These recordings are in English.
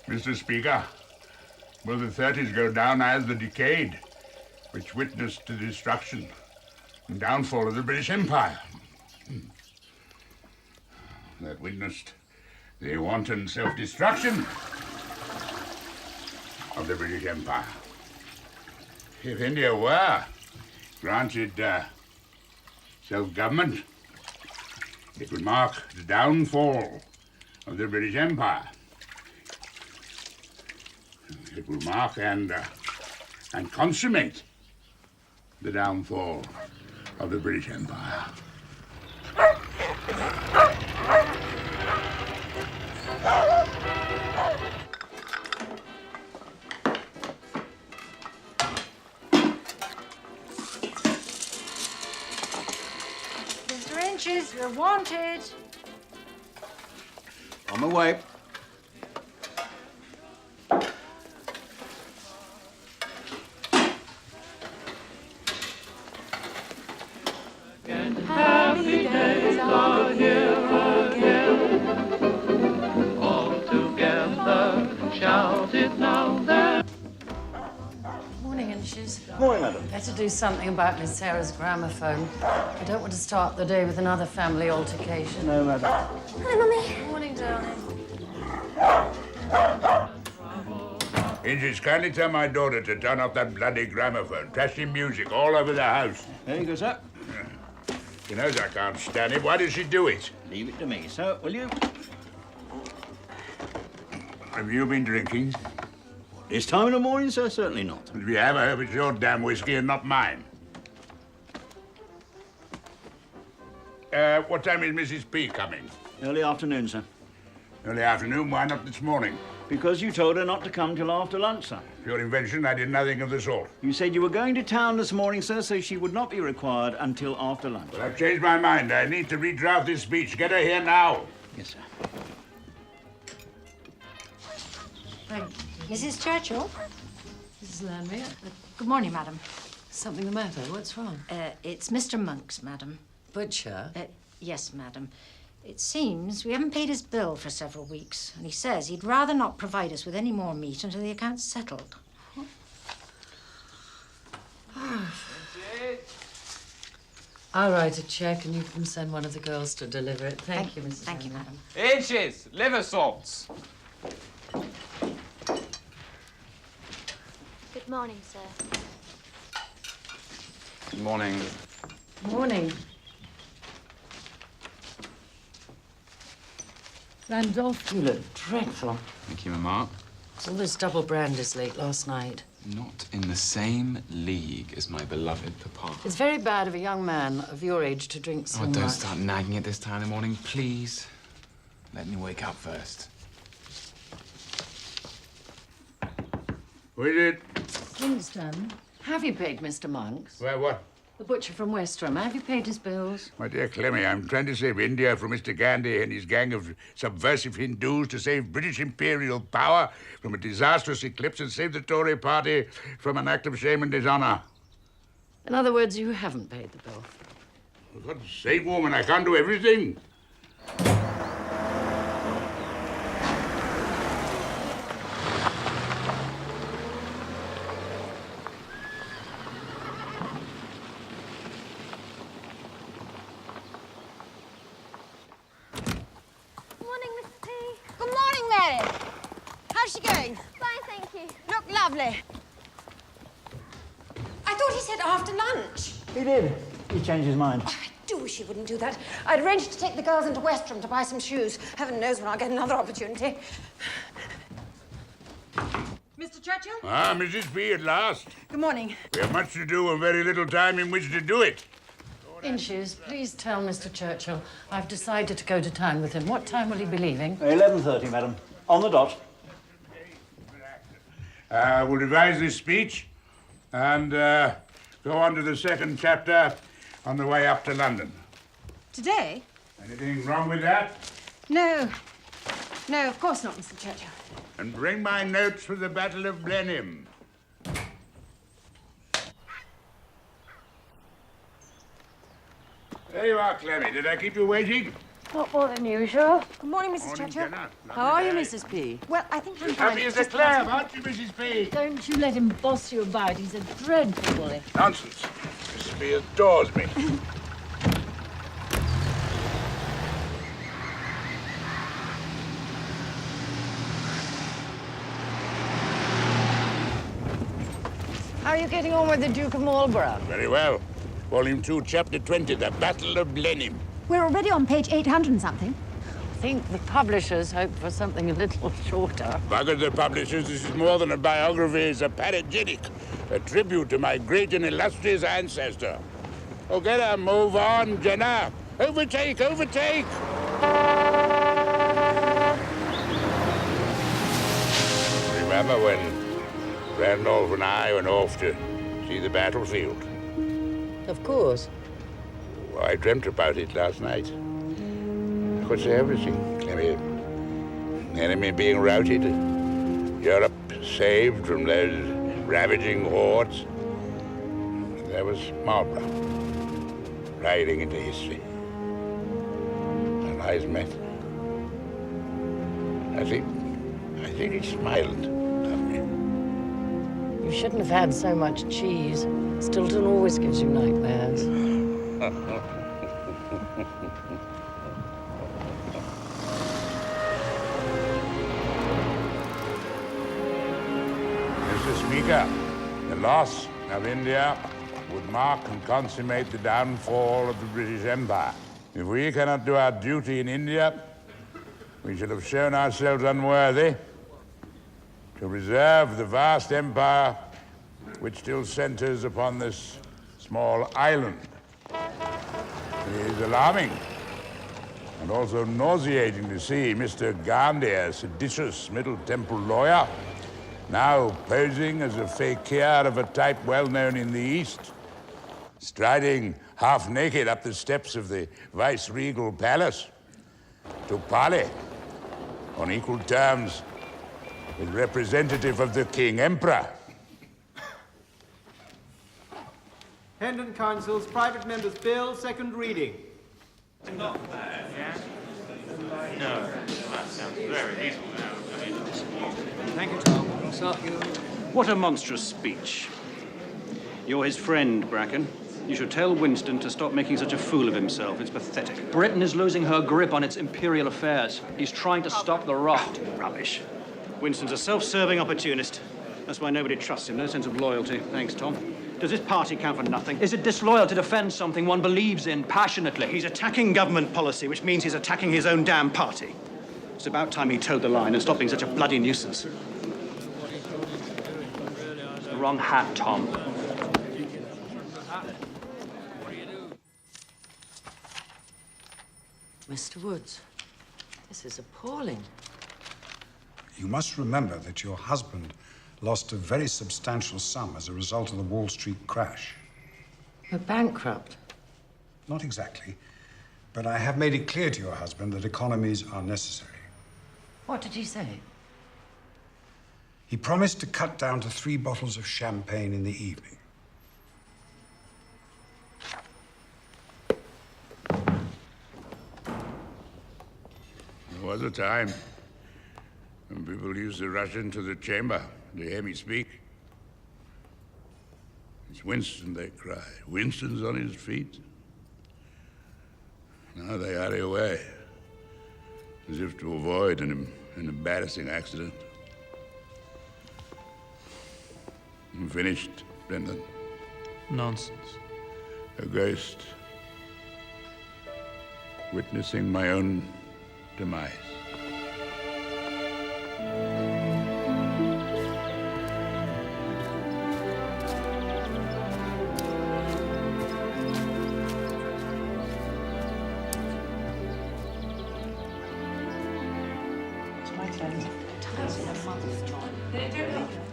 Mr. Speaker, will the 30s go down as the decade which witnessed the destruction and downfall of the British Empire? That witnessed the wanton self-destruction of the British Empire. If India were granted self-government, it would mark the downfall of the British Empire. It will mark and consummate the downfall of the British Empire. Mr. Inches, you're wanted. On my way. Happy days are here again. All together, shout it now then. Morning, Inches. Morning, madam. Better do something about Miss Sarah's gramophone. I don't want to start the day with another family altercation. No, madam. Hi, Mummy. Morning, darling. Inges, kindly tell my daughter to turn off that bloody gramophone. Trashy music all over the house. There you go, sir. She knows I can't stand it. Why does she do it? Leave it to me, sir, will you? Have you been drinking? This time in the morning, sir? Certainly not. If you have, I hope it's your damn whiskey and not mine. What time is Mrs. P coming? Early afternoon, sir. Early afternoon. Why not this morning? Because you told her not to come till after lunch, sir. Your invention, I did nothing of the sort. You said you were going to town this morning, sir, so she would not be required until after lunch. Well, I've changed my mind. I need to redraft this speech. Get her here now. Yes, sir. Thank you. Mrs. Churchill? Mrs. Landry, Good morning, madam. something the matter? What's wrong? It's Mr. Monks, madam. Butcher? Yes, madam. It seems we haven't paid his bill for several weeks, and he says he'd rather not provide us with any more meat until the account's settled. I'll write a check and you can send one of the girls to deliver it. Thank you, Mrs. Thank you, Landry. madam. Inches, liver salts. Good morning, sir. Good morning. Morning. Randolph, you look dreadful. Thank you, Mama. All this double branders late last night. Not in the same league as my beloved papa. It's very bad of a young man of your age to drink so Oh, much. don't start nagging at this time in the morning, please. Let me wake up first. Who is it? Kingston, have you paid Mr. Monks? Well, what? The butcher from Westerham. Have you paid his bills? My dear Clemmy, I'm trying to save India from Mr. Gandhi and his gang of subversive Hindus, to save British imperial power from a disastrous eclipse and save the Tory party from an act of shame and dishonor. In other words, you haven't paid the bill. For God's sake, woman, I can't do everything. Good morning, Mrs. P. Good morning, Mary. How's she going? Fine, thank you. Look lovely. I thought he said after lunch. He did. He changed his mind. I do wish he wouldn't do that. I'd arranged to take the girls into Westerham to buy some shoes. Heaven knows when I'll get another opportunity. Mr. Churchill? Ah, Mrs. P, at last. Good morning. We have much to do and very little time in which to do it. Inches, please tell Mr. Churchill I've decided to go to town with him. What time will he be leaving? 11:30, madam. On the dot. We'll revise this speech and go on to the second chapter on the way up to London. Today? Anything wrong with that? No. No, of course not, Mr. Churchill. And bring my notes for the Battle of Blenheim. There you are, Clemmy. Did I keep you waiting? Not more than usual. Good morning, Mrs. Morning, Churchill. Jenna. How are you, Mrs. P? Well, I think I'm As fine. happy as It's a just clam, aren't you, Mrs. P? Don't you let him boss you about. He's a dreadful bully. Nonsense. Mrs. P adores me. How are you getting on with the Duke of Marlborough? Very well. Volume 2, Chapter 20, The Battle of Blenheim. We're already on page 800 and something. I think the publishers hope for something a little shorter. Bugger the publishers, this is more than a biography, it's a panegyric. A tribute to my great and illustrious ancestor. Oh, get her, move on, Jenna. Overtake, overtake! Remember when Randolph and I went off to see the battlefield? Of course. Well, I dreamt about it last night. Of course, everything. I mean, enemy being routed, Europe saved from those ravaging hordes. And there was Marlborough, riding into history. Our eyes met. I think he smiled at me. You shouldn't have had so much cheese. Stilton always gives you nightmares. Mr. Speaker, the loss of India would mark and consummate the downfall of the British Empire. If we cannot do our duty in India, we shall have shown ourselves unworthy to preserve the vast empire which still centers upon this small island. It is alarming and also nauseating to see Mr. Gandhi, a seditious Middle Temple lawyer, now posing as a fakir of a type well known in the East, striding half naked up the steps of the vice-regal palace to parley on equal terms with representative of the King Emperor. Hendon Council's Private Members Bill, second reading. Not bad, yeah? No, that sounds very reasonable now. Thank you, Tom. What a monstrous speech. You're his friend, Bracken. You should tell Winston to stop making such a fool of himself. It's pathetic. Britain is losing her grip on its imperial affairs. He's trying to stop the rot. Rubbish. Winston's a self-serving opportunist. That's why nobody trusts him. No sense of loyalty. Thanks, Tom. Does this party count for nothing? Is it disloyal to defend something one believes in passionately? He's attacking government policy, which means he's attacking his own damn party. It's about time he towed the line and stopped being such a bloody nuisance. The wrong hat, Tom. Mr. Woods, this is appalling. You must remember that your husband lost a very substantial sum as a result of the Wall Street crash. We're bankrupt. Not exactly, but I have made it clear to your husband that economies are necessary. What did he say? He promised to cut down to 3 bottles of champagne in the evening. There was a time when people used to rush into the chamber to hear me speak. It's Winston, they cry. Winston's on his feet. Now they hurry away, as if to avoid an embarrassing accident. I'm finished, Brendan. Nonsense. A ghost, witnessing my own demise.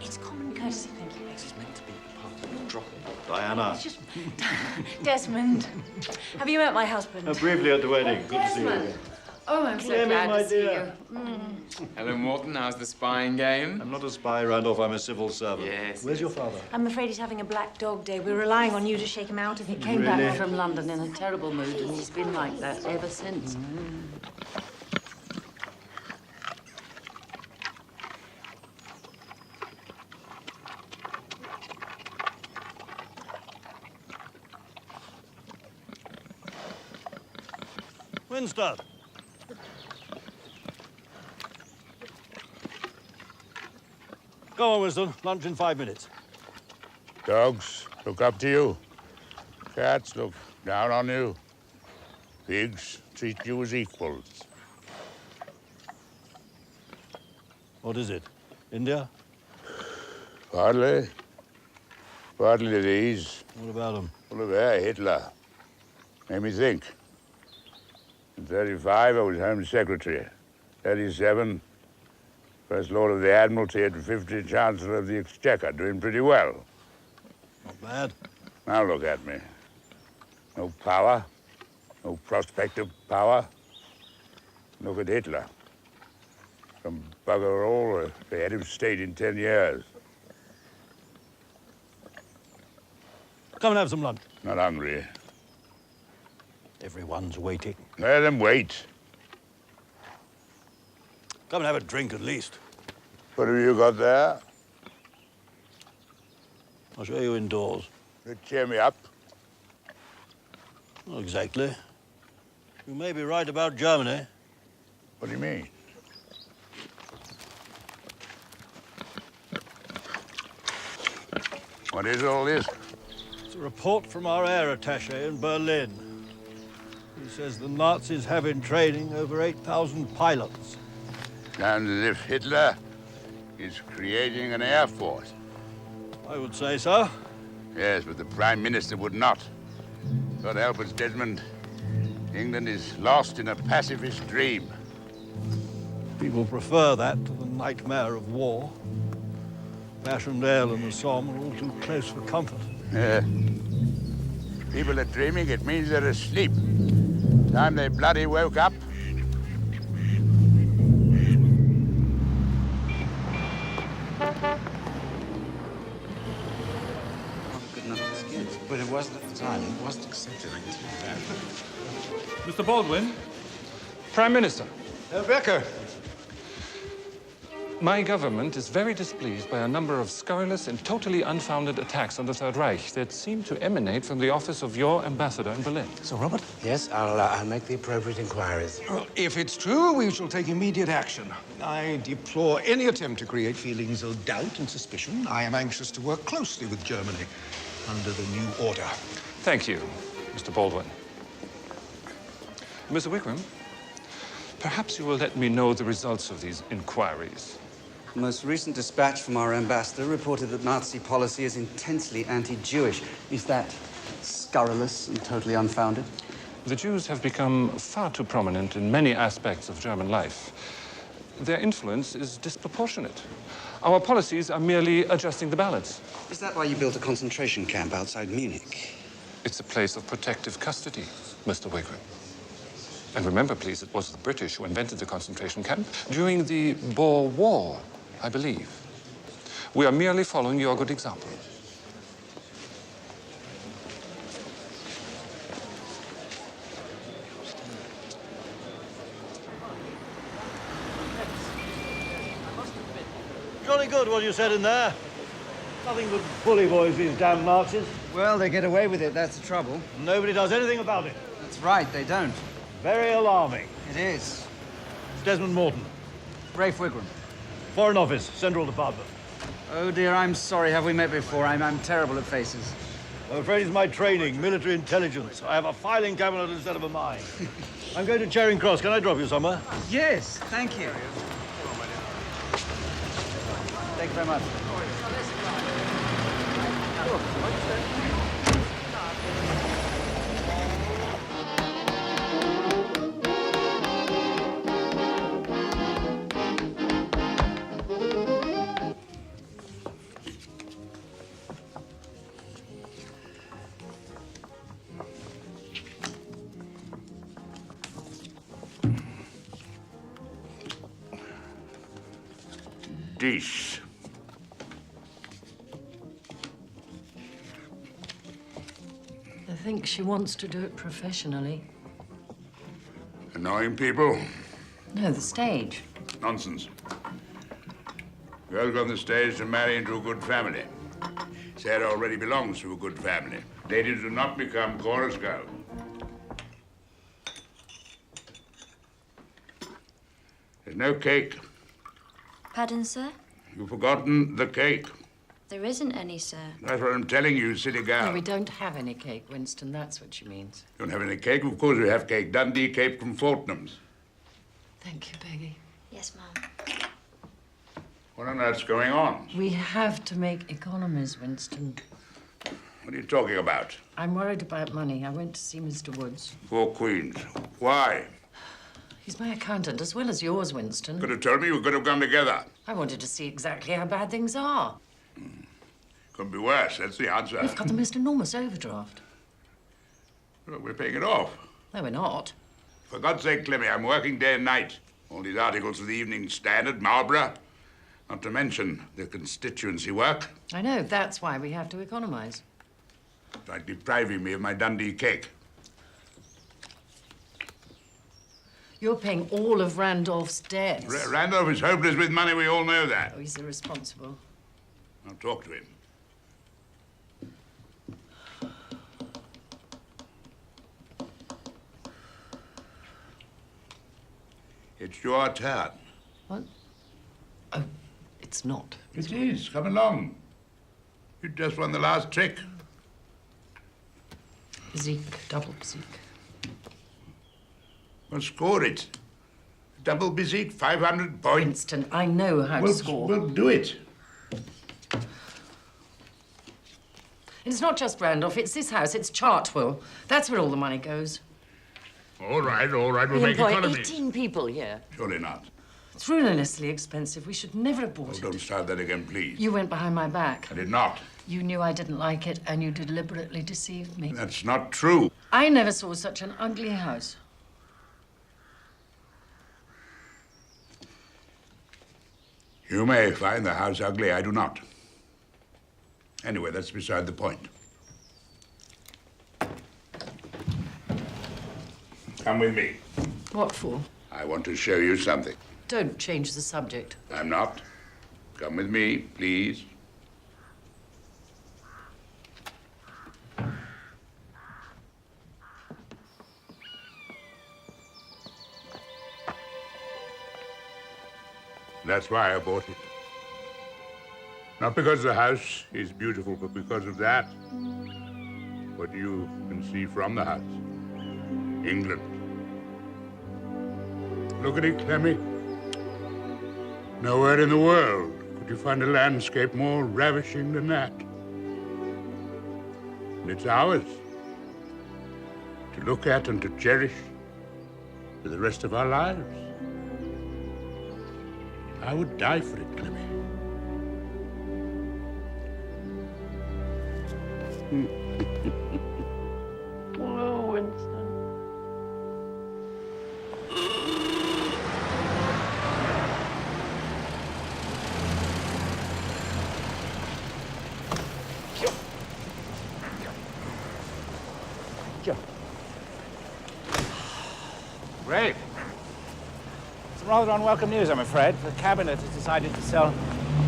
It's common courtesy, thank you. This is meant to be part of the drop. Diana. It's just... Desmond, have you met my husband? Briefly at the wedding. Good to see you again. Oh, I'm so Clemmy, glad my to see dear. you. Hello, Morton. How's the spying game? I'm not a spy, Randolph. I'm a civil servant. Yes. Where's your father? I'm afraid he's having a black dog day. We're relying on you to shake him out if He he came Really? back from London in a terrible mood, and he's been like that ever since. Winston! Go on, Winston. Lunch in 5 minutes. Dogs look up to you. Cats look down on you. Pigs treat you as equals. What is it? India? Partly. Partly these. What about them? Full of air, Hitler. Made me think. In 35, I was Home Secretary. 37, First Lord of the Admiralty and 50 Chancellor of the Exchequer, doing pretty well. Not bad. Now look at me. No power, no prospect of power. Look at Hitler. Some bugger all, the head of state in 10 years. Come and have some lunch. Not hungry. Everyone's waiting. Let them wait. Come and have a drink at least. What have you got there? I'll show you indoors. Cheer me up. Not exactly. You may be right about Germany. What do you mean? What is all this? It's a report from our air attaché in Berlin. He says the Nazis have in training over 8,000 pilots. Sounds as if Hitler is creating an air force. I would say so. Yes, but the Prime Minister would not. God help us, Desmond. England is lost in a pacifist dream. People prefer that to the nightmare of war. Passchendaele and the Somme are all too close for comfort. Yeah. People are dreaming, it means they're asleep. Time they bloody woke up. Good enough excuse. But it wasn't at the time. It wasn't accepted. Mr. Baldwin? Prime Minister. Herr Becker. My government is very displeased by a number of scurrilous and totally unfounded attacks on the Third Reich that seem to emanate from the office of your ambassador in Berlin. So, Robert? Yes, I'll make the appropriate inquiries. Well, if it's true, we shall take immediate action. I deplore any attempt to create feelings of doubt and suspicion. I am anxious to work closely with Germany under the new order. Thank you, Mr. Baldwin. Mr. Wickham, perhaps you will let me know the results of these inquiries. The most recent dispatch from our ambassador reported that Nazi policy is intensely anti-Jewish. Is that scurrilous and totally unfounded? The Jews have become far too prominent in many aspects of German life. Their influence is disproportionate. Our policies are merely adjusting the balance. Is that why you built a concentration camp outside Munich? It's a place of protective custody, Mr. Wickham. And remember, please, it was the British who invented the concentration camp during the Boer War, I believe. We are merely following your good example. Jolly good what you said in there. Nothing but bully boys, these damn Nazis. Well, they get away with it, that's the trouble. Nobody does anything about it. That's right, they don't. Very alarming. It is. It's Desmond Morton. Rafe Wigram. Foreign Office, Central Department. Oh, dear, I'm sorry. Have we met before? I'm terrible at faces. I'm afraid it's my training, military intelligence. I have a filing cabinet instead of a mind. I'm going to Charing Cross. Can I drop you somewhere? Yes, thank you. Thank you very much. dish. I think she wants to do it professionally. Annoying people? No, the stage. Nonsense. Girls go on the stage to marry into a good family. Sarah already belongs to a good family. Ladies do not become chorus girls. There's no cake. Pardon, sir? You've forgotten the cake. There isn't any, sir. That's what I'm telling you, silly girl. No, we don't have any cake, Winston. That's what she means. Don't have any cake? Of course we have cake. Dundee cake from Fortnum's. Thank you, Peggy. Yes, Mum. What on earth's going on? We have to make economies, Winston. What are you talking about? I'm worried about money. I went to see Mr. Woods. 4 Queens. Why? He's my accountant, as well as yours, Winston. Could have told me we could have gone together. I wanted to see exactly how bad things are. Could be worse, that's the answer. We've got the most enormous overdraft. Well, we're paying it off. No, we're not. For God's sake, Clemmy, I'm working day and night. All these articles for the Evening Standard, Marlborough, not to mention the constituency work. I know, that's why we have to economize. It's like depriving me of my Dundee cake. You're paying all of Randolph's debts. Randolph is hopeless with money, we all know that. Oh, he's irresponsible. I'll talk to him. It's your turn. What? Oh, it's not. It is. Come along. You just won the last trick. Bezique, double bezique. Well, score it. Double bezique, 500 points. Winston, I know how to score. We'll do it. It's not just Randolph, it's this house, it's Chartwell. That's where all the money goes. All right, we'll We make employ economies. 18 people here. Surely not. It's ruinously expensive. We should never have bought it. Don't start that again, please. You went behind my back. I did not. You knew I didn't like it, and you deliberately deceived me. That's not true. I never saw such an ugly house. You may find the house ugly, I do not. Anyway, that's beside the point. Come with me. What for? I want to show you something. Don't change the subject. I'm not. Come with me, please. That's why I bought it. Not because the house is beautiful, but because of that. What you can see from the house. England. Look at it, Clemmy. Nowhere in the world could you find a landscape more ravishing than that. And it's ours. To look at and to cherish for the rest of our lives. I would die for it, Clemmy. Oh, Winston. Great. It's rather unwelcome news, I'm afraid. The Cabinet has decided to sell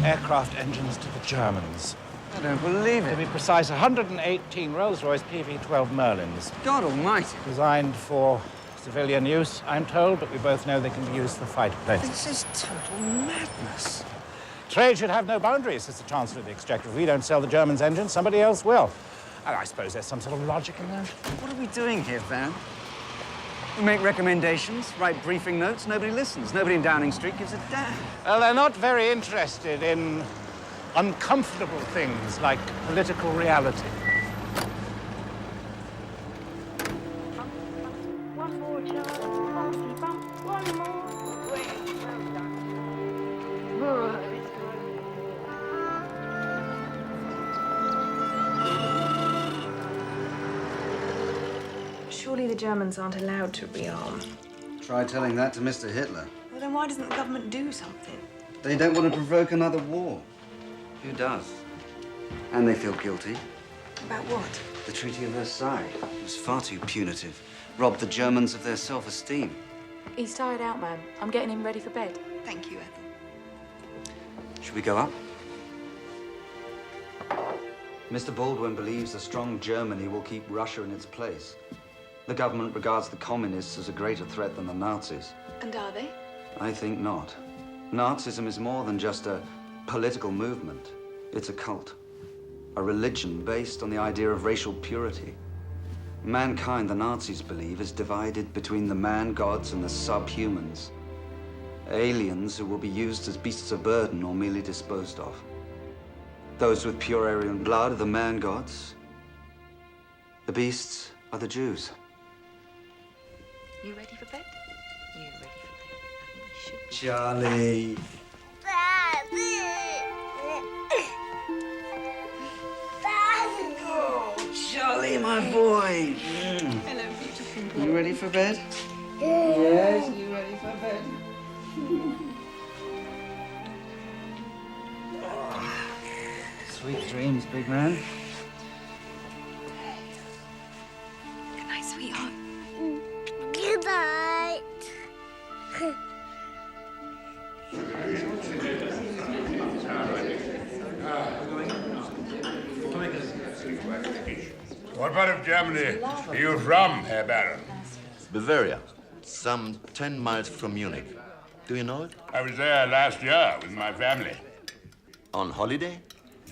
aircraft engines to the Germans. I don't believe To it. be precise, 118 Rolls-Royce PV-12 Merlins. God almighty. Designed for civilian use, I'm told, but we both know they can be used for fighter planes. This is total madness. Trade should have no boundaries, says the Chancellor of the Exchequer. If we don't sell the Germans' engines, somebody else will. And I suppose there's some sort of logic in that. What are we doing here, Van? We make recommendations, write briefing notes, nobody listens. Nobody in Downing Street gives a damn. Well, they're not very interested in uncomfortable things like political reality. One more chance, bumpy bump, one more. Well done. Surely the Germans aren't allowed to rearm. Try telling that to Mr. Hitler. Well, then why doesn't the government do something? They don't want to provoke another war. Who does? And they feel guilty. About what? The Treaty of Versailles was far too punitive. Robbed the Germans of their self-esteem. He's tired out, ma'am. I'm getting him ready for bed. Thank you, Ethel. Should we go up? Mr. Baldwin believes a strong Germany will keep Russia in its place. The government regards the communists as a greater threat than the Nazis. And are they? I think not. Nazism is more than just a political movement. It's a cult. A religion based on the idea of racial purity. Mankind, the Nazis believe, is divided between the man-gods and the subhumans. Aliens who will be used as beasts of burden or merely disposed of. Those with pure Aryan blood are the man-gods. The beasts are the Jews. You ready for bed? You ready for bed? Charlie. Oh, Charlie, my boy. Hello, beautiful boy. You ready for bed? Yes, you ready for bed? Sweet dreams, big man. Good night, sweetheart. Good night. What part of Germany are you from, Herr Baron? Bavaria, some 10 miles from Munich. Do you know it? I was there last year with my family. On holiday?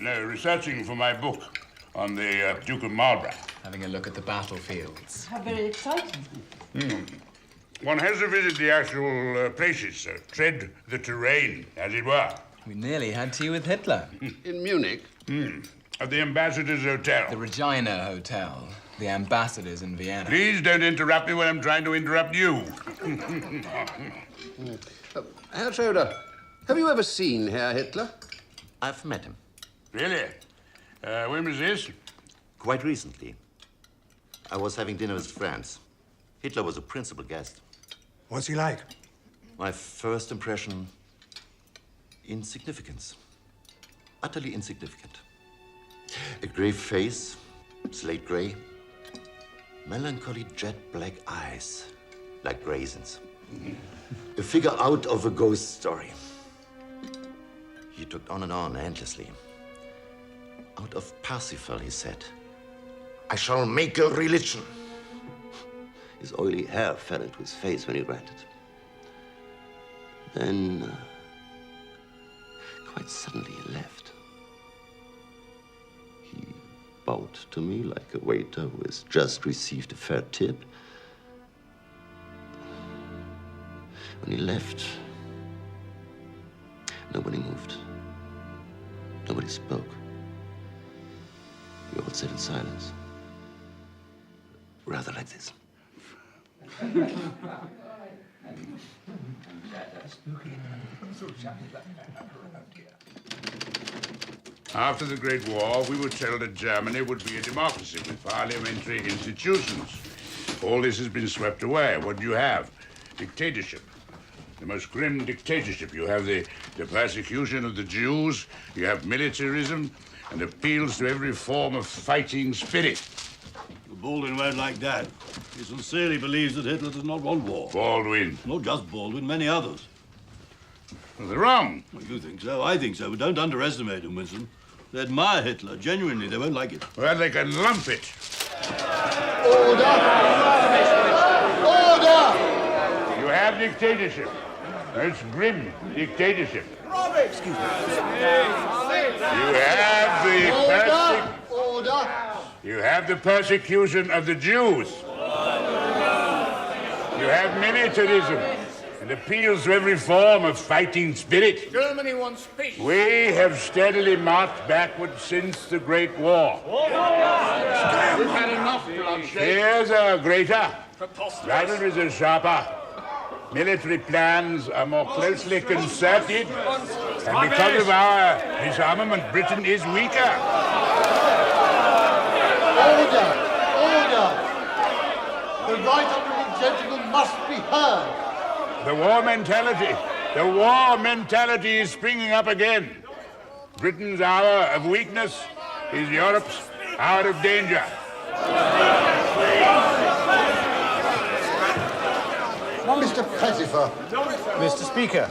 No, researching for my book on the Duke of Marlborough. Having a look at the battlefields. How very exciting. One has to visit the actual places, tread the terrain, as it were. We nearly had tea with Hitler. In Munich? At the Ambassador's Hotel. The Regina Hotel. The Ambassador's in Vienna. Please don't interrupt me when I'm trying to interrupt you. Herr Schroeder, have you ever seen Herr Hitler? I've met him. Really? When was this? Quite recently. I was having dinner with friends. Hitler was a principal guest. What's he like? My first impression, insignificance. Utterly insignificant. A grey face, slate grey. Melancholy jet black eyes, like raisins. A figure out of a ghost story. He talked on and on endlessly. Out of Parsifal, he said, I shall make a religion. His oily hair fell into his face when he ranted. Then, quite suddenly, he left. He bowed to me like a waiter who has just received a fair tip. When he left, nobody moved. Nobody spoke. We all sat in silence. Rather like this. After the Great War, we were told that Germany would be a democracy with parliamentary institutions. All this has been swept away. What do you have? Dictatorship. The most grim dictatorship. You have the persecution of the Jews, you have militarism, and appeals to every form of fighting spirit. Baldwin won't like that. He sincerely believes that Hitler does not want war. Baldwin. Not just Baldwin, many others. Well, they're wrong. Well, you think so, I think so, but don't underestimate them, Winston. They admire Hitler. Genuinely, they won't like it. Well, they can lump it. Order! You have dictatorship. It's grim dictatorship. Excuse me. You have the persecution of the Jews. You have militarism and appeals to every form of fighting spirit. Germany wants peace. We have steadily marched backward since the Great War. We've had enough bloodshed. Here's a greater. Rivalries are sharper. Military plans are more closely concerted. And because of our disarmament, Britain is weaker. Order! Order! The right honourable gentleman must be heard. The war mentality The war mentality is springing up again. Britain's hour of weakness is Europe's hour of danger. Mr. Pettifer. Mr. Speaker,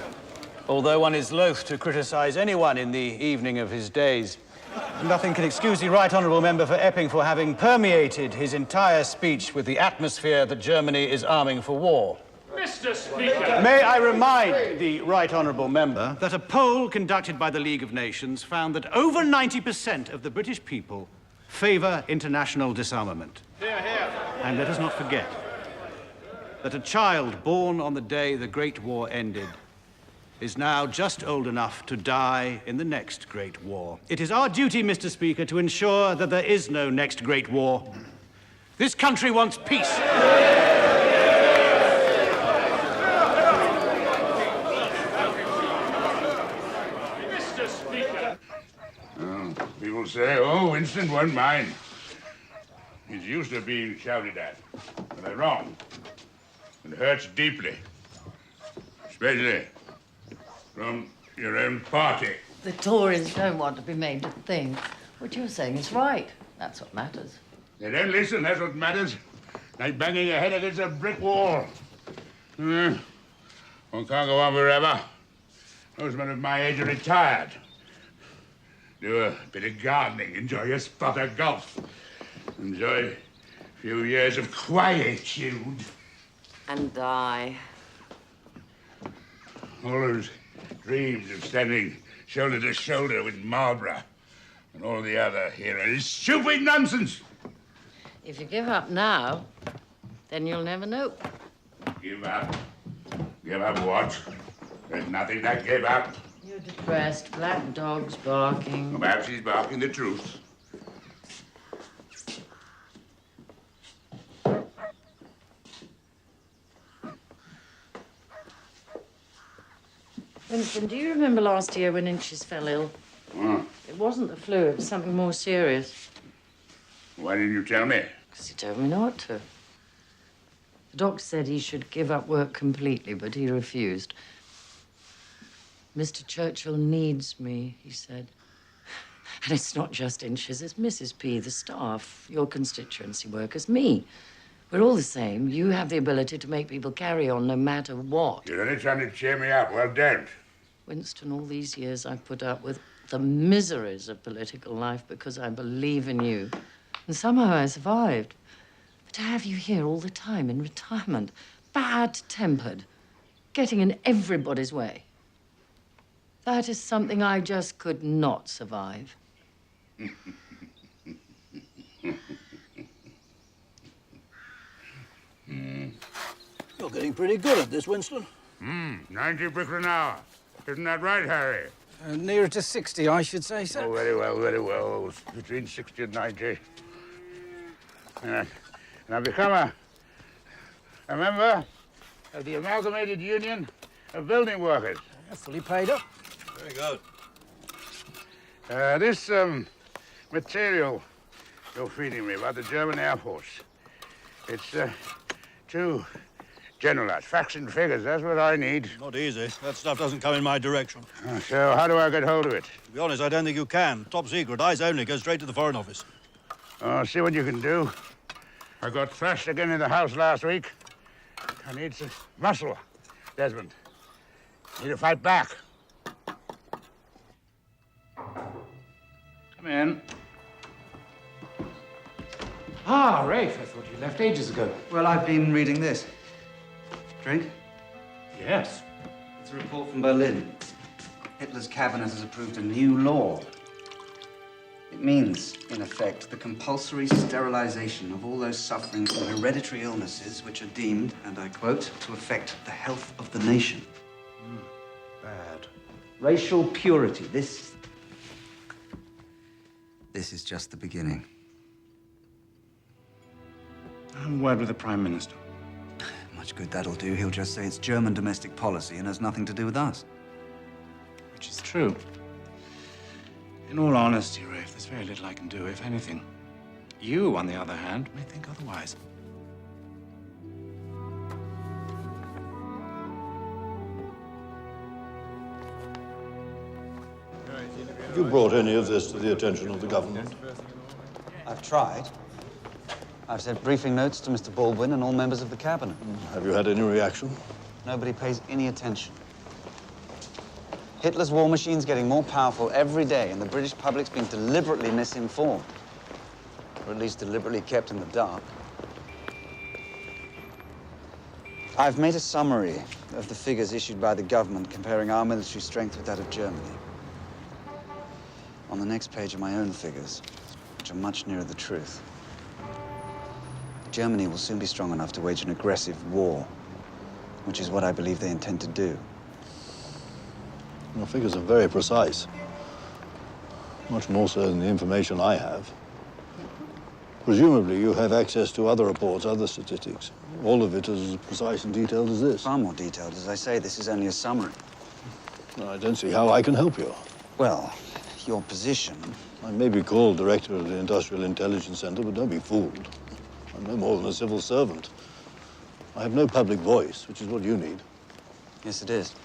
although one is loath to criticize anyone in the evening of his days, nothing can excuse the Right Honourable Member for Epping for having permeated his entire speech with the atmosphere that Germany is arming for war. Mr. Speaker! May I remind the Right Honourable Member that a poll conducted by the League of Nations found that over 90% of the British people favour international disarmament. Hear, hear. And let us not forget that a child born on the day the Great War ended is now just old enough to die in the next Great War. It is our duty, Mr. Speaker, to ensure that there is no next Great War. This country wants peace. Mr. Speaker! People say, oh, Winston won't mind. He's used to being shouted at. But they're wrong. It hurts deeply. Especially from your own party. The Tories don't want to be made to think. What you're saying is right. That's what matters. They don't listen, that's what matters. Like banging your head against a brick wall. One can't go on forever. Those men of my age are retired. Do a bit of gardening, enjoy a spot of golf. Enjoy a few years of quietude. And die. All those dreams of standing shoulder to shoulder with Marlborough and all the other heroes is stupid nonsense. If you give up now, then you'll never know. Give up? Give up what? There's nothing to give up. You're depressed, black dogs barking. Well, perhaps he's barking the truth. Winston, do you remember last year when Inches fell ill? It wasn't the flu, it was something more serious. Why didn't you tell me? Because he told me not to. The doctor said he should give up work completely, but he refused. Mr. Churchill needs me, he said. And it's not just Inches, it's Mrs. P, the staff, your constituency workers, me. We're all the same. You have the ability to make people carry on no matter what. You're only trying to cheer me up. Well, don't. Winston, all these years I've put up with the miseries of political life because I believe in you. And somehow I survived. But to have you here all the time in retirement, bad-tempered, getting in everybody's way, that is something I just could not survive. You're getting pretty good at this, Winston. 90 bricks an hour. Isn't that right, Harry? Nearer to 60, I should say, sir. Oh, very well, very well. Between 60 and 90. And I've become a member of the Amalgamated Union of Building Workers. Fully paid up. Very good. This material you're feeding me about the German Air Force, it's too generalized. Facts and figures, that's what I need. Not easy. That stuff doesn't come in my direction. So how do I get hold of it? To be honest, I don't think you can. Top secret. Eyes only. Go straight to the Foreign Office. See what you can do. I got thrashed again in the house last week. I need some muscle, Desmond. Need to fight back. Come in. Ah, Rafe, I thought you left ages ago. Well, I've been reading this. Drink? Yes. It's a report from Berlin. Hitler's cabinet has approved a new law. It means, in effect, the compulsory sterilization of all those suffering from hereditary illnesses which are deemed, and I quote, to affect the health of the nation. Bad. Racial purity. This is just the beginning. A word with the Prime Minister. Much good that'll do. He'll just say it's German domestic policy and has nothing to do with us. Which is true. In all honesty, Rafe, there's very little I can do, if anything. You, on the other hand, may think otherwise. you brought any of this to the attention of the government? I've tried. I've sent briefing notes to Mr. Baldwin and all members of the cabinet. Have you had any reaction? Nobody pays any attention. Hitler's war machine's getting more powerful every day, and the British public's being deliberately misinformed. Or at least deliberately kept in the dark. I've made a summary of the figures issued by the government comparing our military strength with that of Germany. On the next page are my own figures, which are much nearer the truth. Germany will soon be strong enough to wage an aggressive war, which is what I believe they intend to do. Your figures are very precise. Much more so than the information I have. Presumably you have access to other reports, other statistics. All of it as precise and detailed as this. Far more detailed. As I say, this is only a summary. I don't see how I can help you. Well, your position... I may be called director of the Industrial Intelligence Center, but don't be fooled. I'm no more than a civil servant. I have no public voice, which is what you need. Yes, it is.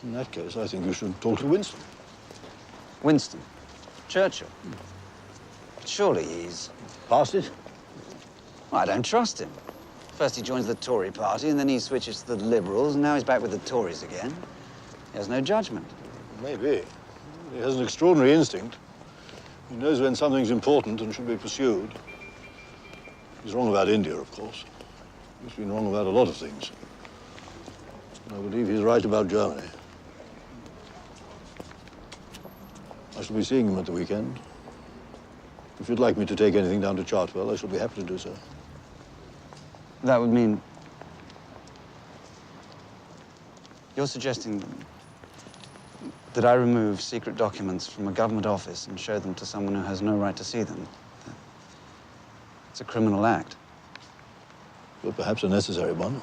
In that case, I think you should talk to Winston. Winston? Churchill? Surely he's... Past it? Well, I don't trust him. First he joins the Tory party, and then he switches to the Liberals, and now he's back with the Tories again. He has no judgment. Maybe. He has an extraordinary instinct. He knows when something's important and should be pursued. He's wrong about India, of course. He's been wrong about a lot of things. I believe he's right about Germany. I shall be seeing him at the weekend. If you'd like me to take anything down to Chartwell, I shall be happy to do so. That would mean... You're suggesting that I remove secret documents from a government office and show them to someone who has no right to see them. It's a criminal act. But perhaps a necessary one.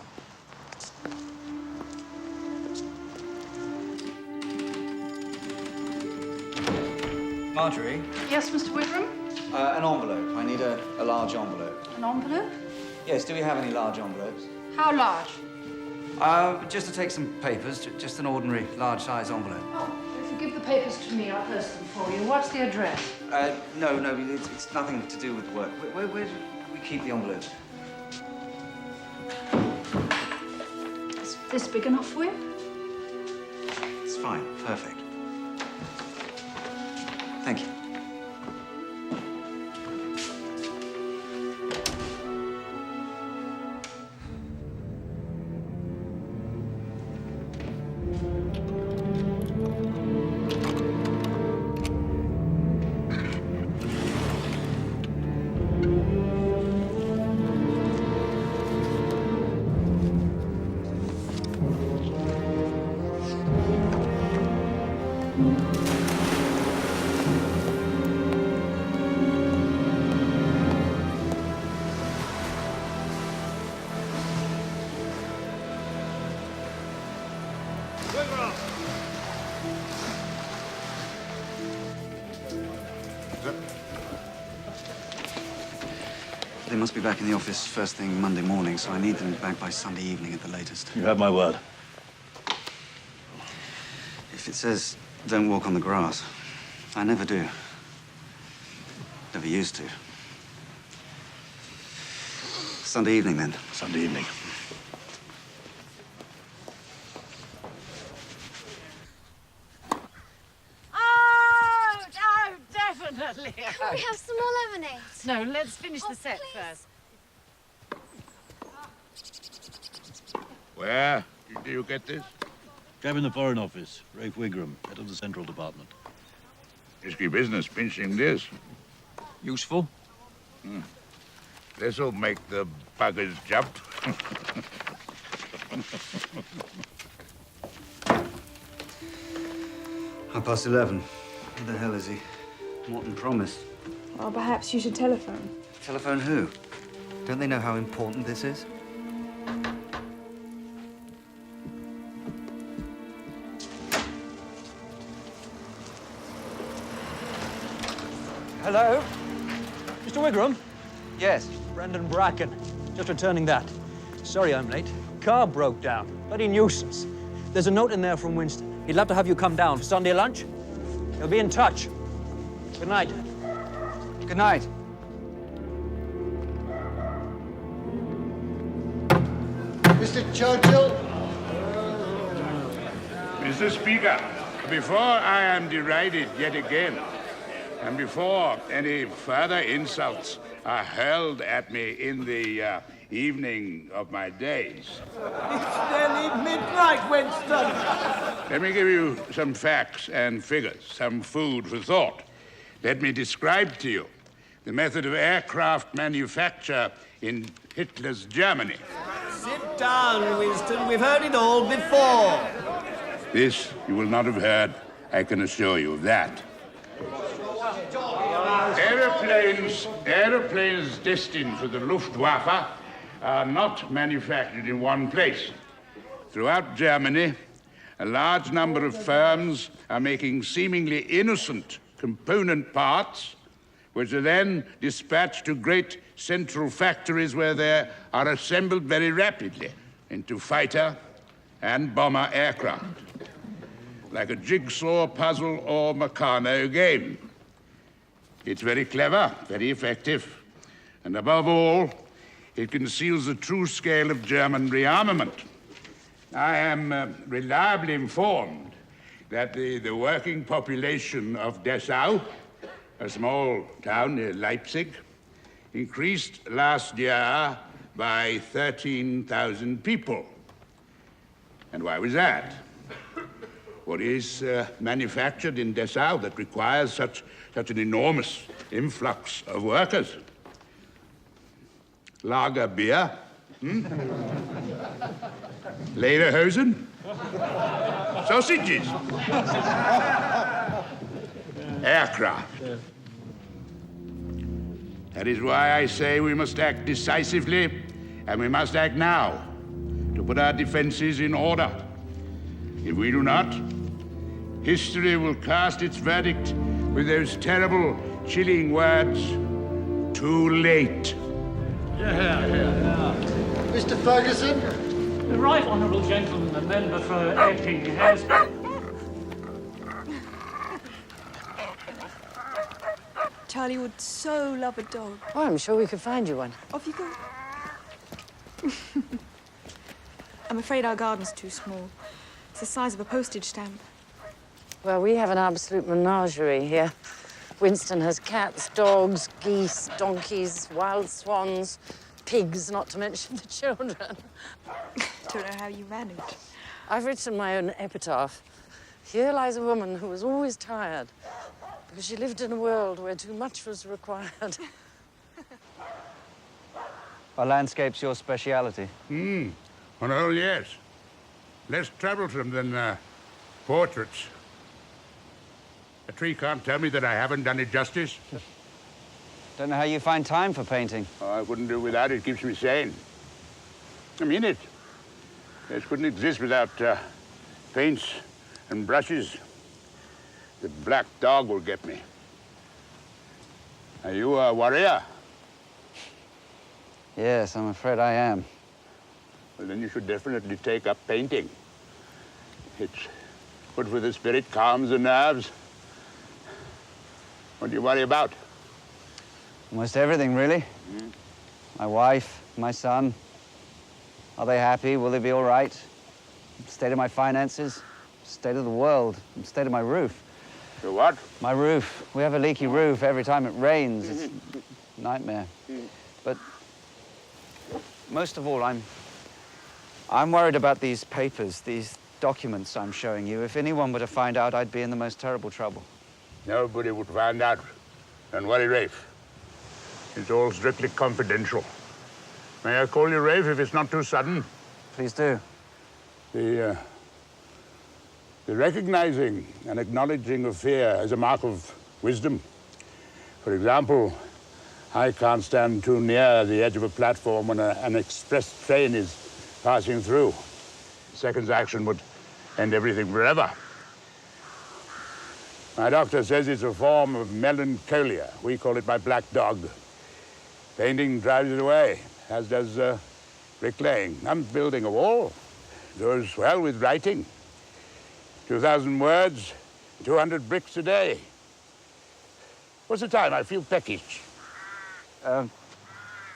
Marjorie? Yes, Mr. Wigram? An envelope. I need a large envelope. An envelope? Yes, do we have any large envelopes? How large? Just to take some papers, just an ordinary large-size envelope. Oh, if you give the papers to me, I'll post them for you. What's the address? No, it's nothing to do with work. Where do we keep the envelopes? Is this big enough for you? It's fine, perfect. Thank you. They must be back in the office first thing Monday morning, so I need them back by Sunday evening at the latest. You have my word. If it says don't walk on the grass, I never do. Never used to. Sunday evening, then. Sunday evening. Definitely. Can we have some more lemonade? No, let's finish the set first. Where do you get this? Cab in the Foreign Office. Rafe Wigram, head of the Central Department. Risky business pinching this. Useful? This'll make the buggers jump. 11:30. Where the hell is he? Morton promised. Well, perhaps you should telephone. Telephone who? Don't they know how important this is? Hello? Mr. Wigram? Yes. Brendan Bracken. Just returning that. Sorry I'm late. Car broke down. Bloody nuisance. There's a note in there from Winston. He'd love to have you come down for Sunday lunch. He'll be in touch. Good night. Good night. Mr. Churchill. Mr. Speaker, before I am derided yet again, and before any further insults are hurled at me in the evening of my days, It's nearly midnight, Winston. let me give you some facts and figures, some food for thought. Let me describe to you the method of aircraft manufacture in Hitler's Germany. Sit down, Winston. We've heard it all before. This you will not have heard, I can assure you of that. Aeroplanes destined for the Luftwaffe are not manufactured in one place. Throughout Germany, a large number of firms are making seemingly innocent component parts, which are then dispatched to great central factories where they are assembled very rapidly into fighter and bomber aircraft, like a jigsaw puzzle or Meccano game. It's very clever, very effective, and above all, it conceals the true scale of German rearmament. I am reliably informed that the working population of Dessau, a small town near Leipzig, increased last year by 13,000 people. And why was that? What is manufactured in Dessau that requires such an enormous influx of workers? Lager beer? Lederhosen? Sausages? Aircraft. That is why I say we must act decisively, and we must act now to put our defenses in order. If we do not, history will cast its verdict with those terrible, chilling words, too late. Mr. Ferguson? The right honourable gentleman, the member for Epping, has... Charlie would so love a dog. Oh, I'm sure we could find you one. Off you go. I'm afraid our garden's too small. It's the size of a postage stamp. Well, we have an absolute menagerie here. Winston has cats, dogs, geese, donkeys, wild swans, pigs, not to mention the children. Don't know how you manage. I've written my own epitaph. Here lies a woman who was always tired because she lived in a world where too much was required. Are landscapes your speciality? On the whole, yes. Less troublesome than portraits. A tree can't tell me that I haven't done it justice. Don't know how you find time for painting. Oh, I wouldn't do without it. It keeps me sane. I mean it. This couldn't exist without paints and brushes. The black dog will get me. Are you a warrior? Yes, I'm afraid I am. Well, then you should definitely take up painting. It's good for the spirit, calms the nerves. What do you worry about? Almost everything, really. My wife, my son. Are they happy? Will they be all right? State of my finances, state of the world, state of my roof. Your what? My roof. We have a leaky roof every time it rains. It's a nightmare. But most of all, I'm worried about these papers, these documents I'm showing you. If anyone were to find out, I'd be in the most terrible trouble. Nobody would find out. Don't worry, Rafe. It's all strictly confidential. May I call you Rafe if it's not too sudden? Please do. The recognizing and acknowledging of fear is a mark of wisdom. For example, I can't stand too near the edge of a platform when an express train is passing through. A second's action would end everything forever. My doctor says it's a form of melancholia. We call it my black dog. Painting drives it away, as does bricklaying. I'm building a wall. Goes well with writing. 2,000 words 200 bricks a day. What's the time? I feel peckish.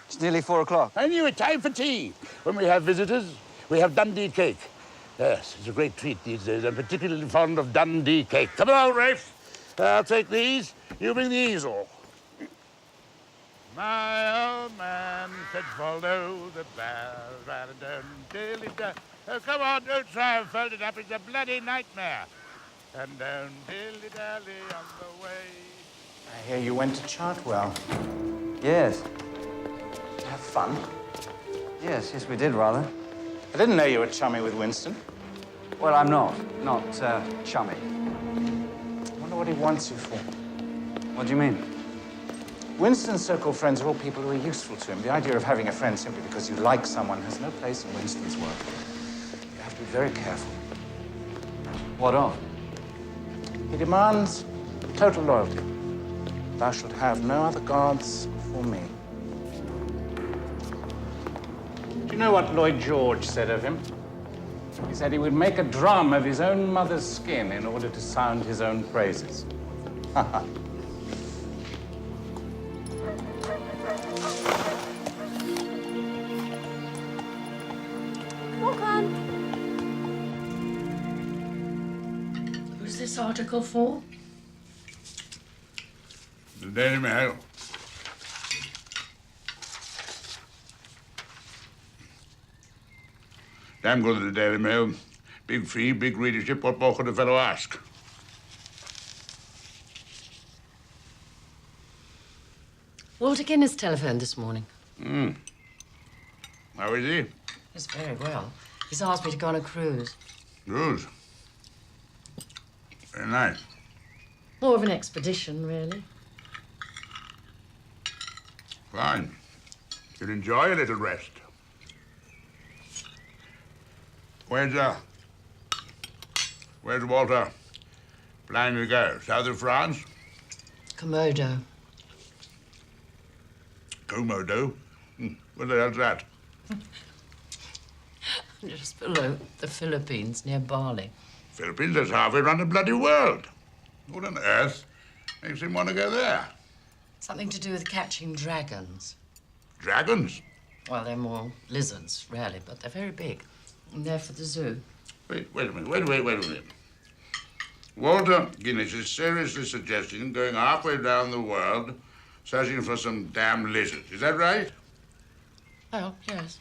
It's nearly 4 o'clock. I knew it. Time for tea. When we have visitors, we have Dundee cake. Yes, it's a great treat these days. I'm particularly fond of Dundee cake. Come along, Rafe. I'll take these. You bring the easel. My old man said, follow the bells, rather down, dilly-da. Oh, come on, don't try and fold it up. It's a bloody nightmare. And down, dilly-dally on the way. I hear you went to Chartwell. Yes. Did you have fun? Yes, we did, rather. I didn't know you were chummy with Winston. Well, I'm not chummy. I wonder what he wants you for. What do you mean? Winston's so-called friends are all people who are useful to him. The idea of having a friend simply because you like someone has no place in Winston's world. You have to be very careful. What of? He demands total loyalty. Thou shalt have no other gods before me. Do you know what Lloyd George said of him? He said he would make a drum of his own mother's skin in order to sound his own praises. Walk on. Who's this article for? The Daily Mail. Damn good at the Daily Mail. Big fee, big readership. What more could a fellow ask? Walter Guinness telephoned this morning. How is he? He's very well. He's asked me to go on a cruise. Good. Very nice. More of an expedition, really. Fine. You'll enjoy a little rest. Where's Walter planning to go? South of France? Komodo. Komodo? What the hell's that? Just below the Philippines, near Bali. Philippines, that's halfway around the bloody world. What on earth makes him want to go there? Something to do with catching dragons. Dragons? Well, they're more lizards, rarely, but they're very big. And they're for the zoo. Wait a minute. Walter Guinness is seriously suggesting going halfway down the world searching for some damn lizards. Is that right? Oh, yes.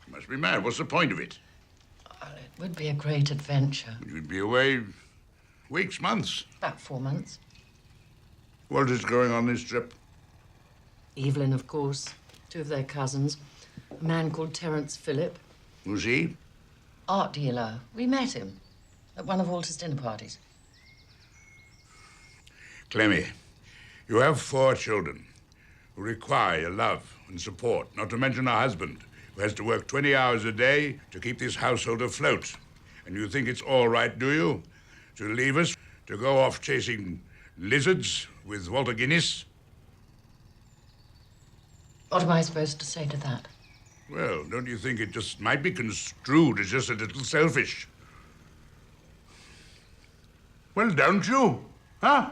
You must be mad. What's the point of it? It would be a great adventure. You'd be away weeks, months. About 4 months. What is going on this trip? Evelyn, of course. 2 of their cousins. A man called Terence Phillip. Who's he? Art dealer. We met him at one of Walter's dinner parties. Clemmy, you have 4 children who require your love and support, not to mention a husband who has to work 20 hours a day to keep this household afloat. And you think it's all right, do you, to leave us, to go off chasing lizards with Walter Guinness? What am I supposed to say to that? Well, don't you think it just might be construed as just a little selfish? Well, don't you? Huh?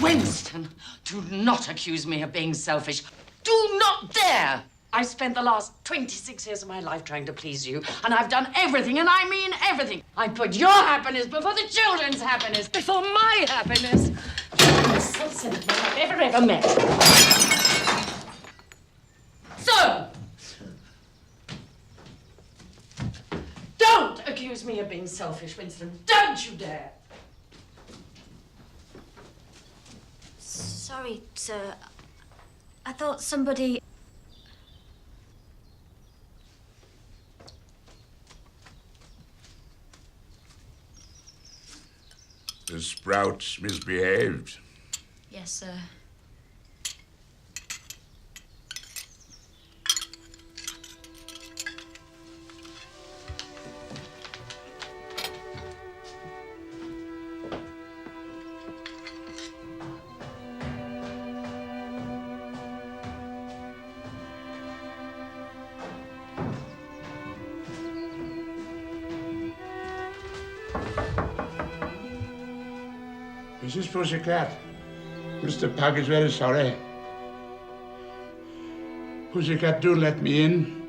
Winston, do not accuse me of being selfish. Do not dare! I've spent the last 26 years of my life trying to please you, and I've done everything, and I mean everything. I put your happiness before the children's happiness, before my happiness. You're the most sensitive man I've ever met. So, don't accuse me of being selfish, Winston. Don't you dare! Sorry, sir. I thought somebody... The Sprouts misbehaved. Yes, sir. Mrs. Pussycat, Mr. Pug is very sorry. Pussycat, do let me in.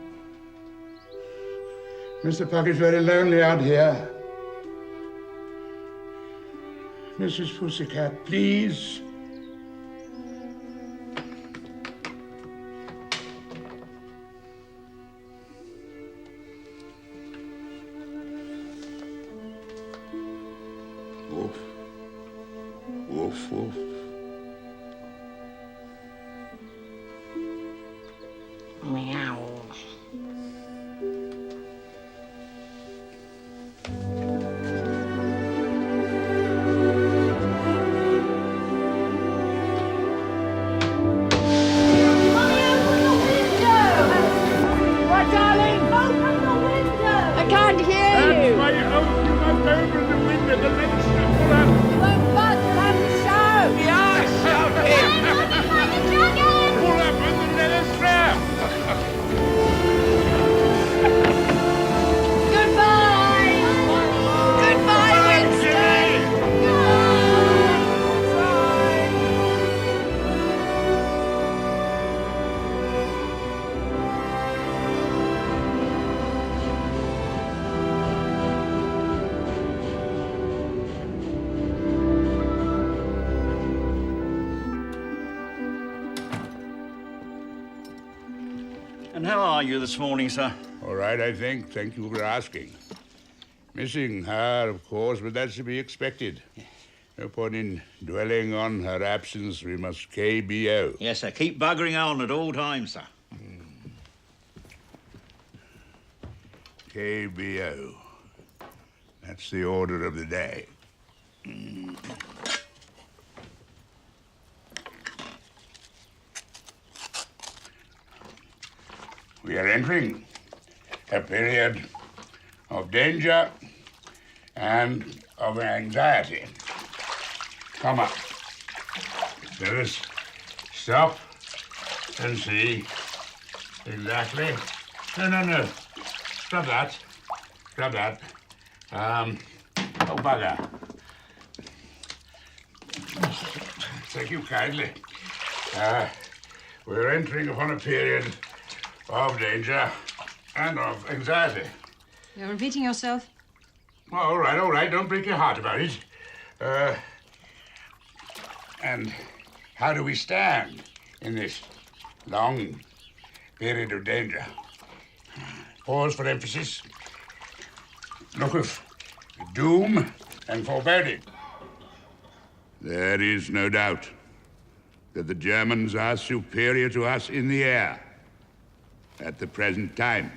Mr. Pug is very lonely out here. Mrs. Pussycat, please. Woof. Woof, woof. Meow. What, darling? Open the window! I can't hear you! That's why you must open the window. The legs pull up. You won't bust, have to shout! Yes, shout him! Pull up on the leather strap. Goodbye! Goodbye, Winston! And how are you this morning, sir? All right, I think. Thank you for asking. Missing her, of course, but that's to be expected. No point in dwelling on her absence. We must KBO. Yes, sir. Keep buggering on at all times, sir. KBO. That's the order of the day. We are entering a period of danger and of anxiety. Come up. Let us stop and see exactly. No. Stop that. Stop that. Oh, bugger. Thank you kindly. We're entering upon a period of danger and of anxiety. You're repeating yourself. Well, all right. Don't break your heart about it. And how do we stand in this long period of danger? Pause for emphasis. Look of doom and foreboding. There is no doubt that the Germans are superior to us in the air at the present time.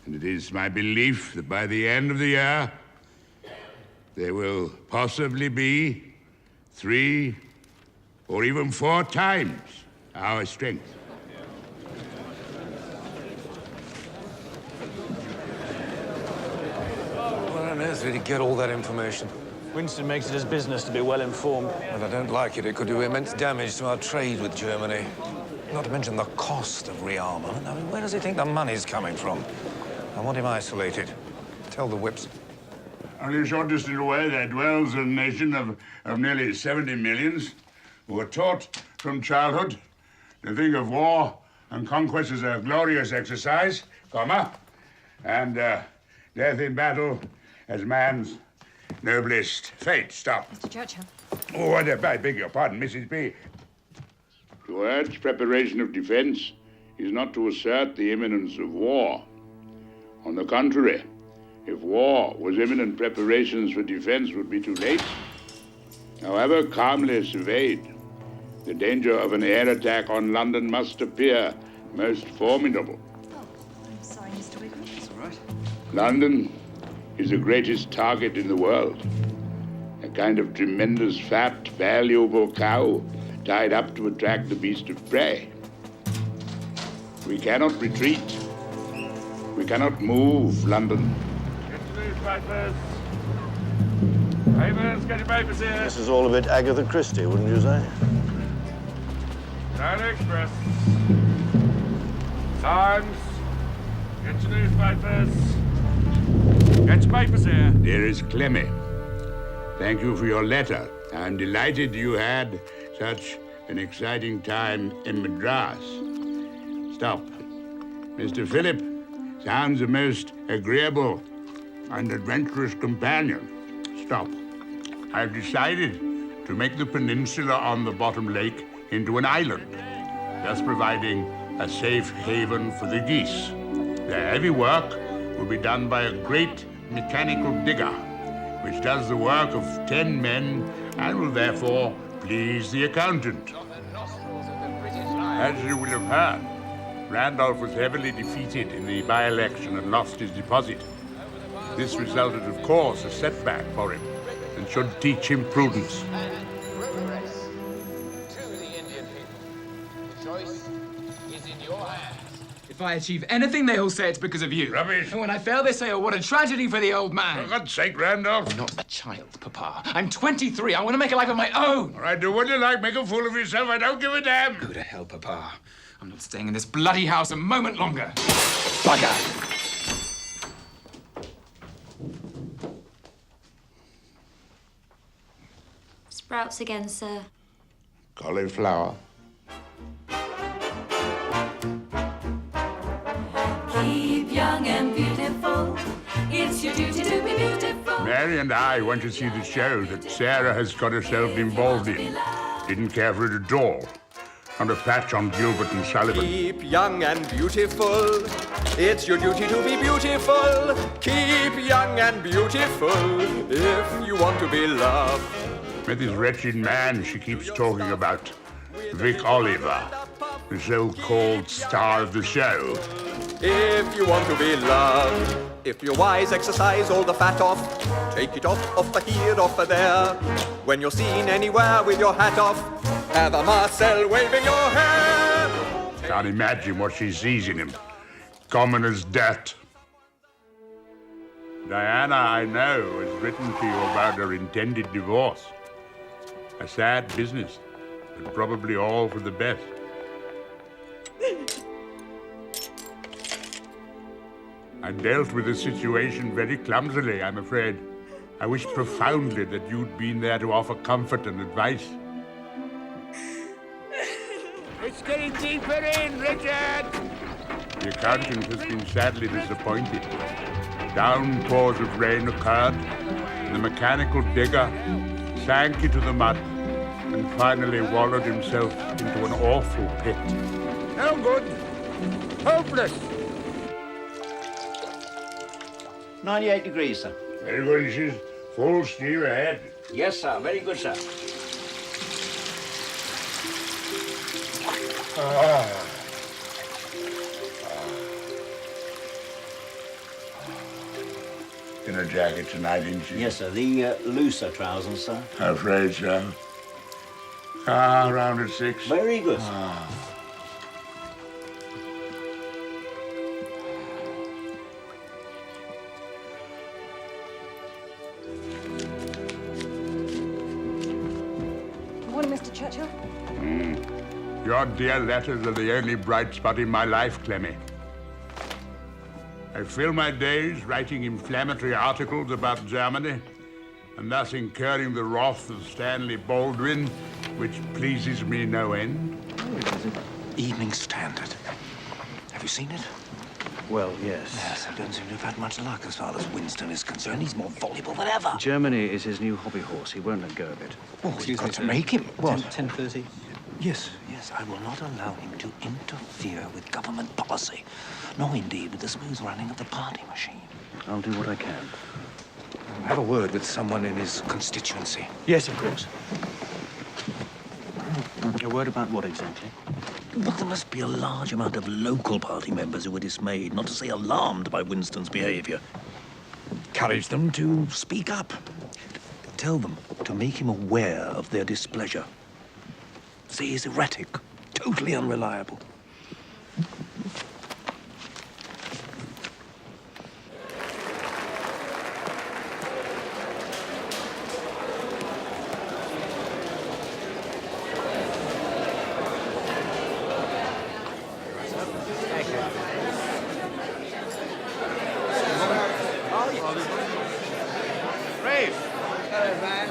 And it is my belief that by the end of the year, there will possibly be 3 or even 4 times our strength. Where on earth did he get all that information? Winston makes it his business to be well informed. Well, I don't like it. It could do immense damage to our trade with Germany. Not to mention the cost of rearmament. I mean, where does he think the money's coming from? I want him isolated. Tell the whips. Only a short distance away, there dwells a nation of nearly 70 millions who are taught from childhood to think of war and conquest as a glorious exercise, and death in battle as man's noblest fate. Stop. Mr. Churchill. Oh, I beg your pardon, Mrs. B. To urge preparation of defense is not to assert the imminence of war. On the contrary, if war was imminent, preparations for defense would be too late. However calmly surveyed, the danger of an air attack on London must appear most formidable. I'm sorry, Mr. Wiggum. That's all right. London is the greatest target in the world. A kind of tremendous, fat, valuable cow tied up to attract the beast of prey. We cannot retreat. We cannot move London. Get your newspapers. Papers, get your papers here. This is all a bit Agatha Christie, wouldn't you say? Daily Express. Times. Get your newspapers. Get your papers here. Dearest Clemmy, Thank you for your letter. I'm delighted you had such an exciting time in Madras. Stop. Mr. Philip sounds a most agreeable and adventurous companion. Stop. I've decided to make the peninsula on the bottom lake into an island, thus providing a safe haven for the geese. Their heavy work will be done by a great mechanical digger, which does the work of 10 men and will therefore please the accountant. As you will have heard, Randolph was heavily defeated in the by-election and lost his deposit. This resulted, of course, a setback for him and should teach him prudence. If I achieve anything, they all say it's because of you. Rubbish. And when I fail, they say, oh, what a tragedy for the old man. For God's sake, Randolph. I'm not a child, Papa. I'm 23. I want to make a life of my own. All right, do what you like. Make a fool of yourself. I don't give a damn. Go to hell, Papa. I'm not staying in this bloody house a moment longer. Bugger. Sprouts again, sir. Cauliflower. Keep young and beautiful. It's your duty to be beautiful. Mary and I went to see the show that Sarah has got herself involved in. Didn't care for it at all. Not a patch on Gilbert and Sullivan. Keep young and beautiful. It's your duty to be beautiful. Keep young and beautiful if you want to be loved. Met this wretched man she keeps talking about, Vic Oliver, the so-called star of the show. If you want to be loved, if you're wise, exercise all the fat off. Take it off here, off there. When you're seen anywhere with your hat off, have a Marcel waving your hair. Can't imagine what she sees in him. Common as dirt. Diana, I know, has written to you about her intended divorce. A sad business, but probably all for the best. I dealt with the situation very clumsily, I'm afraid. I wish profoundly that you'd been there to offer comfort and advice. It's getting deeper in, Richard! The accountant has been sadly disappointed. Downpours of rain occurred, and the mechanical digger sank into the mud and finally wallowed himself into an awful pit. No good. Hopeless. 98 degrees, sir. Very good, he says. Full steam ahead. Yes, sir. Very good, sir. Dinner jacket tonight, didn't you? Yes, sir. The looser trousers, sir. I'm afraid so. Around at 6. Very good. Morning, Mr. Churchill. Your dear letters are the only bright spot in my life, Clemmy. I fill my days writing inflammatory articles about Germany, and thus incurring the wrath of Stanley Baldwin, which pleases me no end. Oh, it is an Evening Standard. Have you seen it? Well, yes. Yes, I don't seem to have had much luck as far as Winston is concerned. He's more voluble than ever. Germany is his new hobby horse. He won't let go of it. Oh, you've got to make him. What? 10:30. Yes, I will not allow him to interfere with government policy, nor indeed with the smooth running of the party machine. I'll do what I can. Have a word with someone in his constituency. Yes, of course. A word about what exactly? Well, there must be a large amount of local party members who are dismayed, not to say alarmed, by Winston's behavior. Encourage them to speak up. Tell them to make him aware of their displeasure. Say he's erratic, totally unreliable. Hello, man.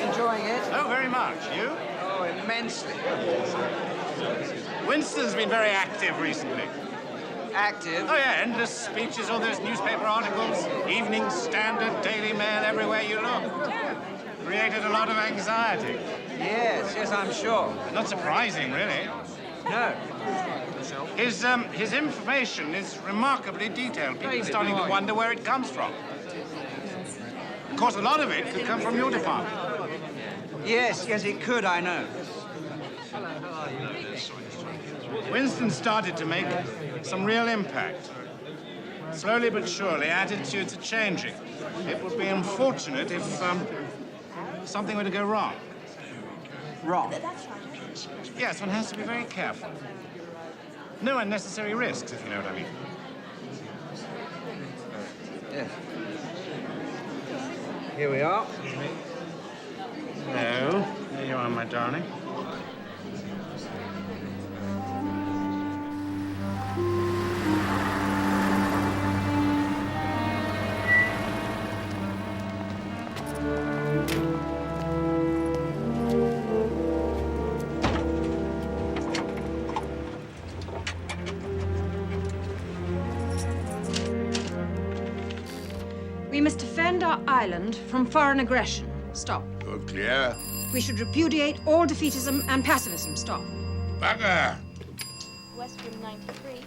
Enjoying it? Oh, very much. You? Oh, immensely. Winston's been very active recently. Active? Oh, yeah, endless speeches, all those newspaper articles, Evening Standard, Daily Mail, everywhere you look. Created a lot of anxiety. Yes, I'm sure. Not surprising, really. No. His information is remarkably detailed. People are starting to wonder where it comes from. Of course, a lot of it could come from your department. Yes, it could, I know. Winston started to make some real impact. Slowly but surely, attitudes are changing. It would be unfortunate if something were to go wrong. Wrong? Yes, one has to be very careful. No unnecessary risks, if you know what I mean. Yes. Here we are. Hello. There you are, my darling. We must defend our island from foreign aggression. Stop. All clear. We should repudiate all defeatism and pacifism. Stop. Bugger! Westrum 93.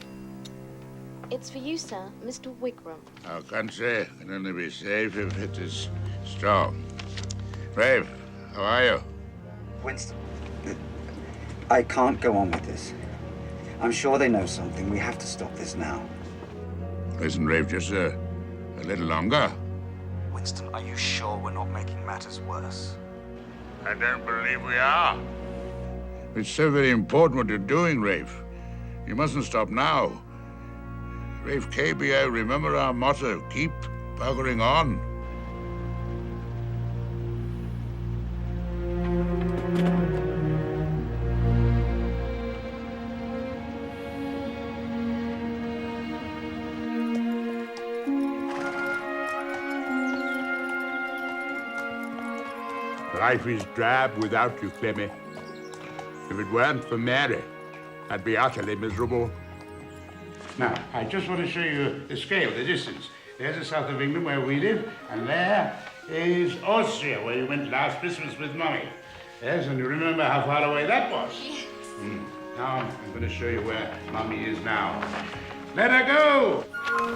It's for you, sir, Mr. Wigram. I can't say. It can only be safe if it is strong. Brave, how are you? Winston, I can't go on with this. I'm sure they know something. We have to stop this now. Listen, Rafe, just a little longer. Winston, are you sure we're not making matters worse? I don't believe we are. It's so very important what you're doing, Rafe. You mustn't stop now. Rafe KBO, remember our motto, keep buggering on. Life is drab without you, Clemmy. If it weren't for Mary, I'd be utterly miserable. Now, I just want to show you the scale, the distance. There's the south of England where we live, and there is Austria, where you went last Christmas with Mummy. Yes, and you remember how far away that was? Yes. Now, I'm going to show you where Mummy is now. Let her go!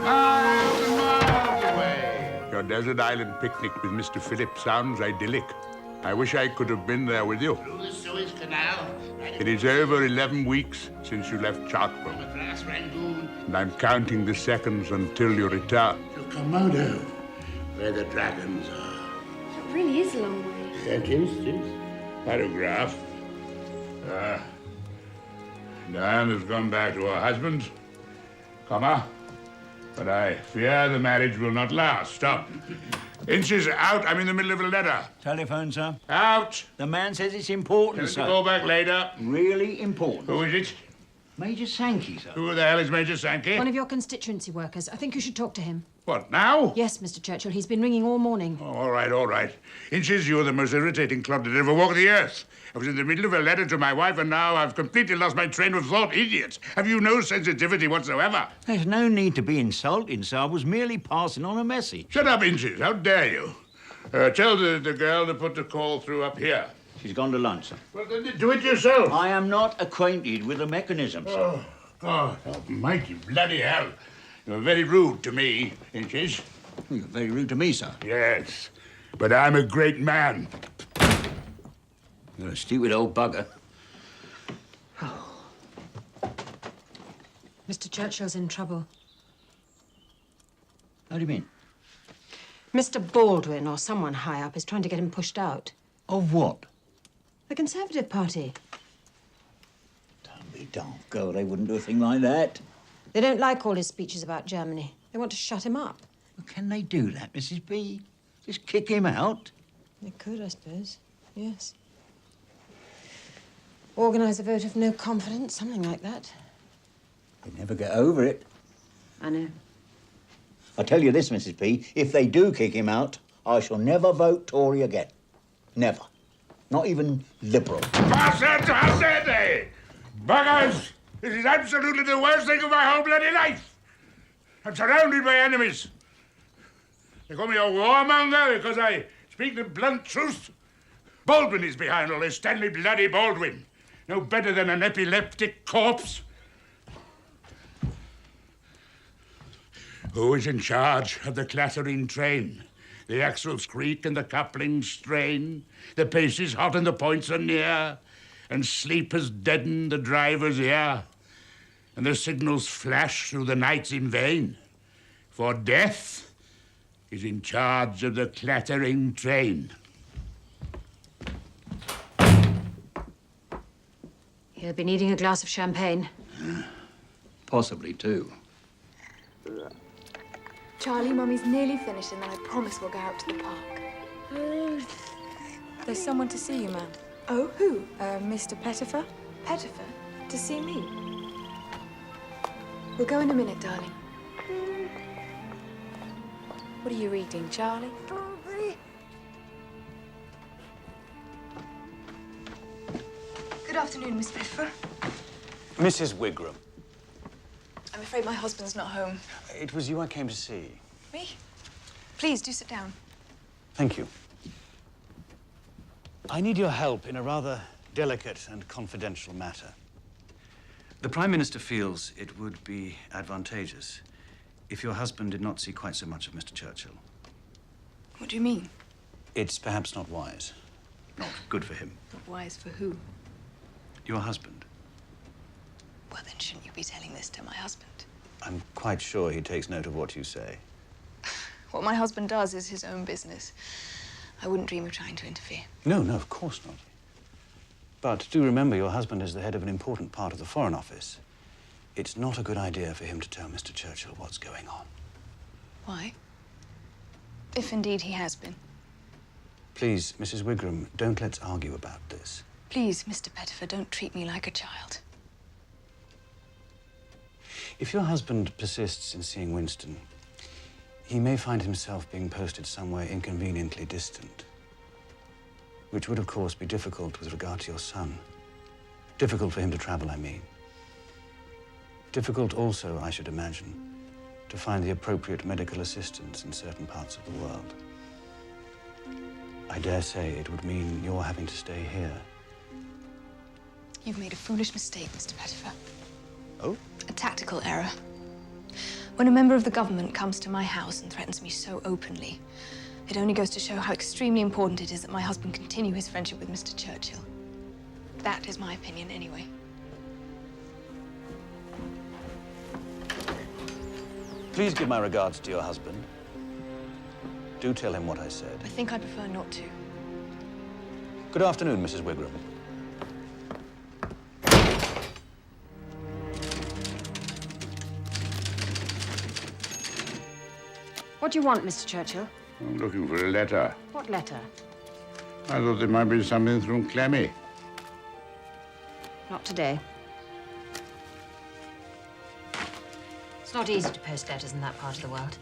Miles and miles away! Your desert island picnic with Mr. Phillips sounds idyllic. I wish I could have been there with you. Through the Suez Canal. It is over 11 weeks since you left Chartwell. Madras, Rangoon. And I'm counting the seconds until you return. To Komodo, where the dragons are. It really is a long way. Yeah, it is. Paragraph. Diane has gone back to her husband, comma, but I fear the marriage will not last. Stop. Inches out. I'm in the middle of a letter. Telephone, sir. Out. The man says it's important, sir. Go back later. Really important. Who is it? Major Sankey, sir. Who the hell is Major Sankey? One of your constituency workers. I think you should talk to him. What, now? Yes, Mr. Churchill. He's been ringing all morning. Oh, all right, all right. Inches, you're the most irritating clod that ever walked the earth. I was in the middle of a letter to my wife, and now I've completely lost my train of thought. Idiot. Have you no sensitivity whatsoever? There's no need to be insulting, sir. I was merely passing on a message. Shut up, Inches. How dare you? Tell the girl to put the call through up here. She's gone to lunch, sir. Well, then do it yourself. I am not acquainted with the mechanism, sir. Oh, God almighty bloody hell. You're very rude to me, Inches. You're very rude to me, sir. Yes, but I'm a great man. You're a stupid old bugger. Mr. Churchill's in trouble. How do you mean? Mr. Baldwin or someone high up is trying to get him pushed out. Of what? The Conservative Party. Don't be daft, girl. They wouldn't do a thing like that. They don't like all his speeches about Germany. They want to shut him up. Well, can they do that, Mrs. B? Just kick him out? They could, I suppose. Yes. Organise a vote of no confidence, something like that. They never get over it. I know. I tell you this, Mrs. P, if they do kick him out, I shall never vote Tory again. Never. Not even Liberal. Hassad! Buggers! This is absolutely the worst thing of my whole bloody life. I'm surrounded by enemies. They call me a warmonger because I speak the blunt truth. Baldwin is behind all this, Stanley bloody Baldwin. No better than an epileptic corpse. Who is in charge of the clattering train? The axles creak and the couplings strain. The pace is hot and the points are near. And sleep has deadened the driver's ear. And the signals flash through the nights in vain. For death is in charge of the clattering train. You've been needing a glass of champagne. Possibly two. Charlie, Mummy's nearly finished, and then I promise we'll go out to the park. There's someone to see you, ma'am. Oh, who? Mr. Pettifer? Pettifer? To see me? We'll go in a minute, darling. What are you reading, Charlie? Good afternoon, Miss Pettifer. Mrs. Wigram. I'm afraid my husband's not home. It was you I came to see. Me? Please, do sit down. Thank you. I need your help in a rather delicate and confidential matter. The Prime Minister feels it would be advantageous if your husband did not see quite so much of Mr. Churchill. What do you mean? It's perhaps not wise. Not good for him. Not wise for who? Your husband. Well, then shouldn't you be telling this to my husband? I'm quite sure he takes note of what you say. What my husband does is his own business. I wouldn't dream of trying to interfere. No, of course not. But do remember, your husband is the head of an important part of the Foreign Office. It's not a good idea for him to tell Mr. Churchill what's going on. Why? If indeed he has been. Please, Mrs. Wigram, don't let's argue about this. Please, Mr. Pettifer, don't treat me like a child. If your husband persists in seeing Winston, he may find himself being posted somewhere inconveniently distant, which would, of course, be difficult with regard to your son. Difficult for him to travel, I mean. Difficult also, I should imagine, to find the appropriate medical assistance in certain parts of the world. I dare say it would mean your having to stay here. You've made a foolish mistake, Mr. Pettifer. Oh? A tactical error. When a member of the government comes to my house and threatens me so openly, it only goes to show how extremely important it is that my husband continue his friendship with Mr. Churchill. That is my opinion, anyway. Please give my regards to your husband. Do tell him what I said. I think I prefer not to. Good afternoon, Mrs. Wigram. What do you want, Mr. Churchill? I'm looking for a letter. What letter? I thought there might be something from Clemmy. Not today. It's not easy to post letters in that part of the world.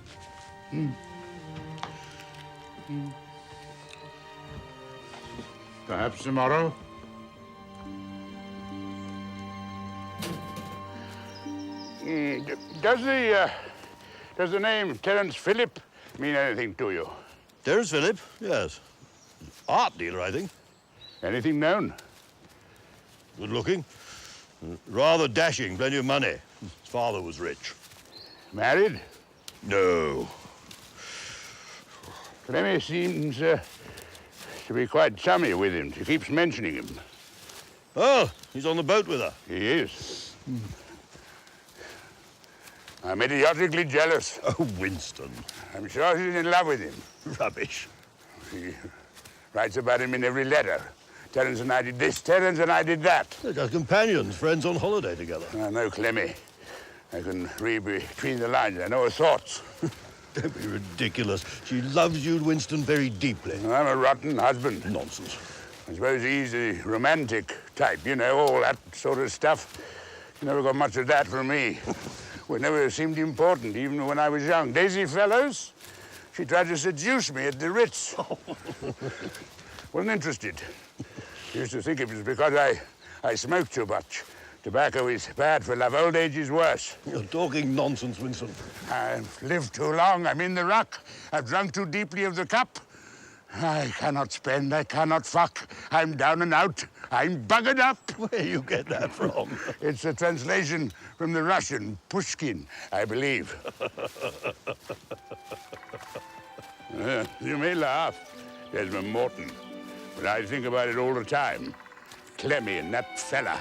Perhaps tomorrow? Does the name Terence Phillip mean anything to you? Terence Phillip? Yes. Art dealer, I think. Anything known? Good looking. Rather dashing, plenty of money. His father was rich. Married? No. Clemmy seems to be quite chummy with him. She keeps mentioning him. Oh, he's on the boat with her. He is. I'm idiotically jealous. Oh, Winston. I'm sure she's in love with him. Rubbish. She writes about him in every letter. Terence and I did this, Terence and I did that. They're just companions, friends on holiday together. I know Clemmy. I can read between the lines. I know her thoughts. Don't be ridiculous. She loves you, Winston, very deeply. I'm a rotten husband. Nonsense. I suppose he's the romantic type, you know, all that sort of stuff. You never got much of that from me. Well, it never seemed important, even when I was young. Daisy Fellows? She tried to seduce me at the Ritz. Wasn't interested. Used to think it was because I smoked too much. Tobacco is bad for love. Old age is worse. You're talking nonsense, Winston. I've lived too long. I'm in the ruck. I've drunk too deeply of the cup. I cannot spend. I cannot fuck. I'm down and out. I'm buggered up. Where you get that from? It's a translation from the Russian, Pushkin, I believe. You may laugh, Desmond Morton, but I think about it all the time. Clemmy and that fella.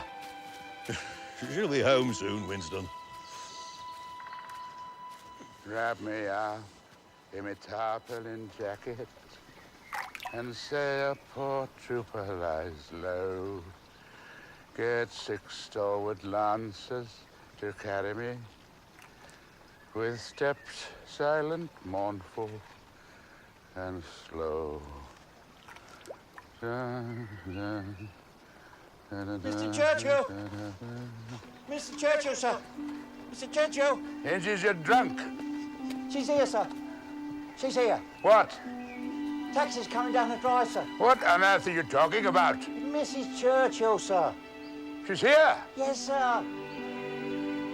She'll be home soon, Winston. Wrap me up in my tarpaulin jacket and say a poor trooper lies low. Get 6 stalwart lancers to carry me with steps silent, mournful, and slow. Mr. Churchill! Mr. Churchill, sir! Mr. Churchill! Angie, you're drunk. She's here, sir. She's here. What? Taxi's coming down the drive, sir. What on earth are you talking about? Mrs. Churchill, sir. She's here? Yes, sir.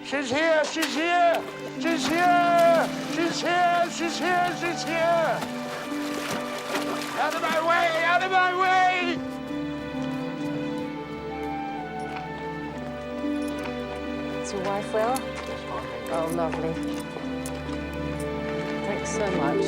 She's here, she's here! She's here! She's here, she's here, she's here! Out of my way, out of my way! Is your wife well? Oh, lovely. Thanks so much.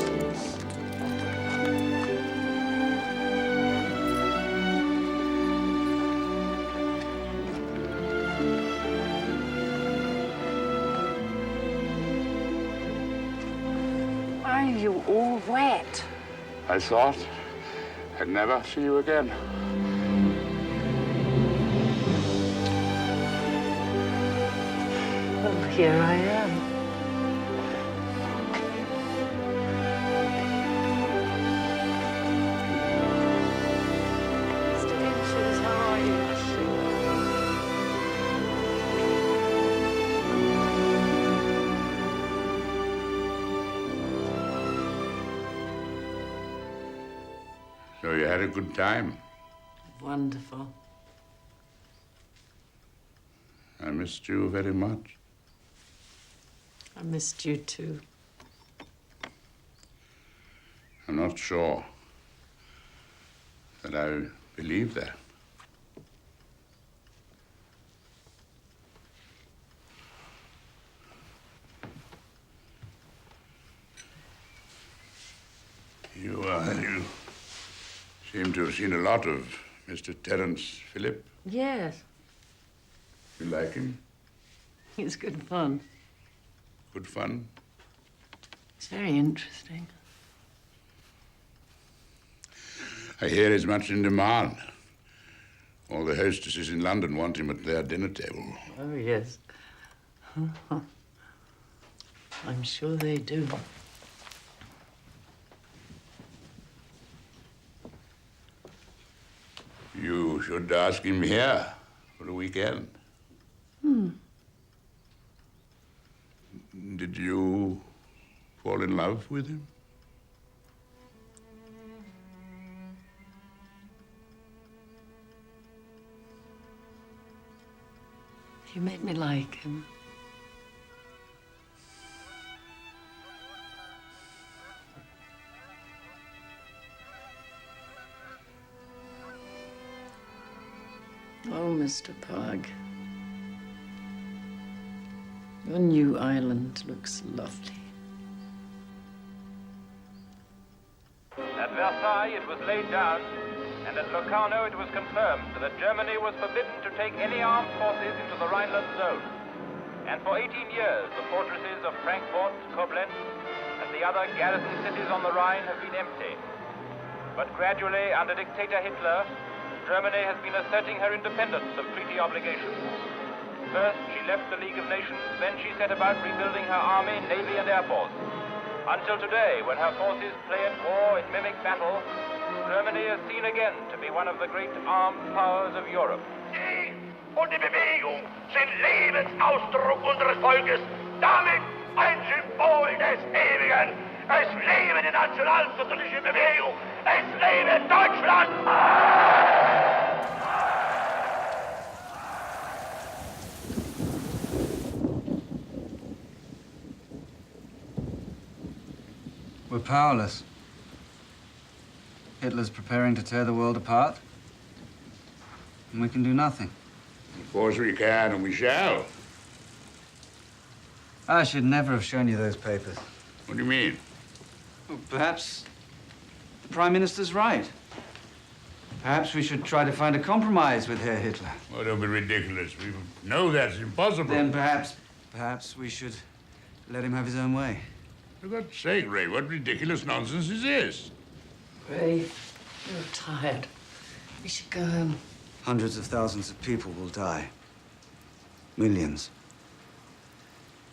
Why are you all wet? I thought I'd never see you again. Well, here I am. Mr. Inches, how are you? So you had a good time? Wonderful. I missed you very much. I missed you too. I'm not sure that I believe that. You seem to have seen a lot of Mr. Terence Phillip. Yes. You like him? It's good fun. Good fun? It's very interesting. I hear he's much in demand. All the hostesses in London want him at their dinner table. Oh, yes. I'm sure they do. You should ask him here for the weekend. Did you fall in love with him? You made me like him. Oh, Mr. Pug. Your new island looks lovely. At Versailles, it was laid down, and at Locarno, it was confirmed that Germany was forbidden to take any armed forces into the Rhineland zone. And for 18 years, the fortresses of Frankfurt, Koblenz, and the other garrison cities on the Rhine have been empty. But gradually, under dictator Hitler, Germany has been asserting her independence of treaty obligations. First, she left the League of Nations, then she set about rebuilding her army, navy, and air force. Until today, when her forces play at war in mimic battle, Germany is seen again to be one of the great armed powers of Europe. Die und die Bewegung sind Lebensausdruck unseres Volkes, damit ein Symbol des Ewigen. Es lebe die nationalsozialistische Bewegung! Es lebe Deutschland! We're powerless. Hitler's preparing to tear the world apart. And we can do nothing. Of course we can, and we shall. I should never have shown you those papers. What do you mean? Well, perhaps the Prime Minister's right. Perhaps we should try to find a compromise with Herr Hitler. Oh, don't be ridiculous. We know that's impossible. Then perhaps we should let him have his own way. For God's sake, Ray, what ridiculous nonsense is this? Ray, you're tired. We should go home. Hundreds of thousands of people will die. Millions.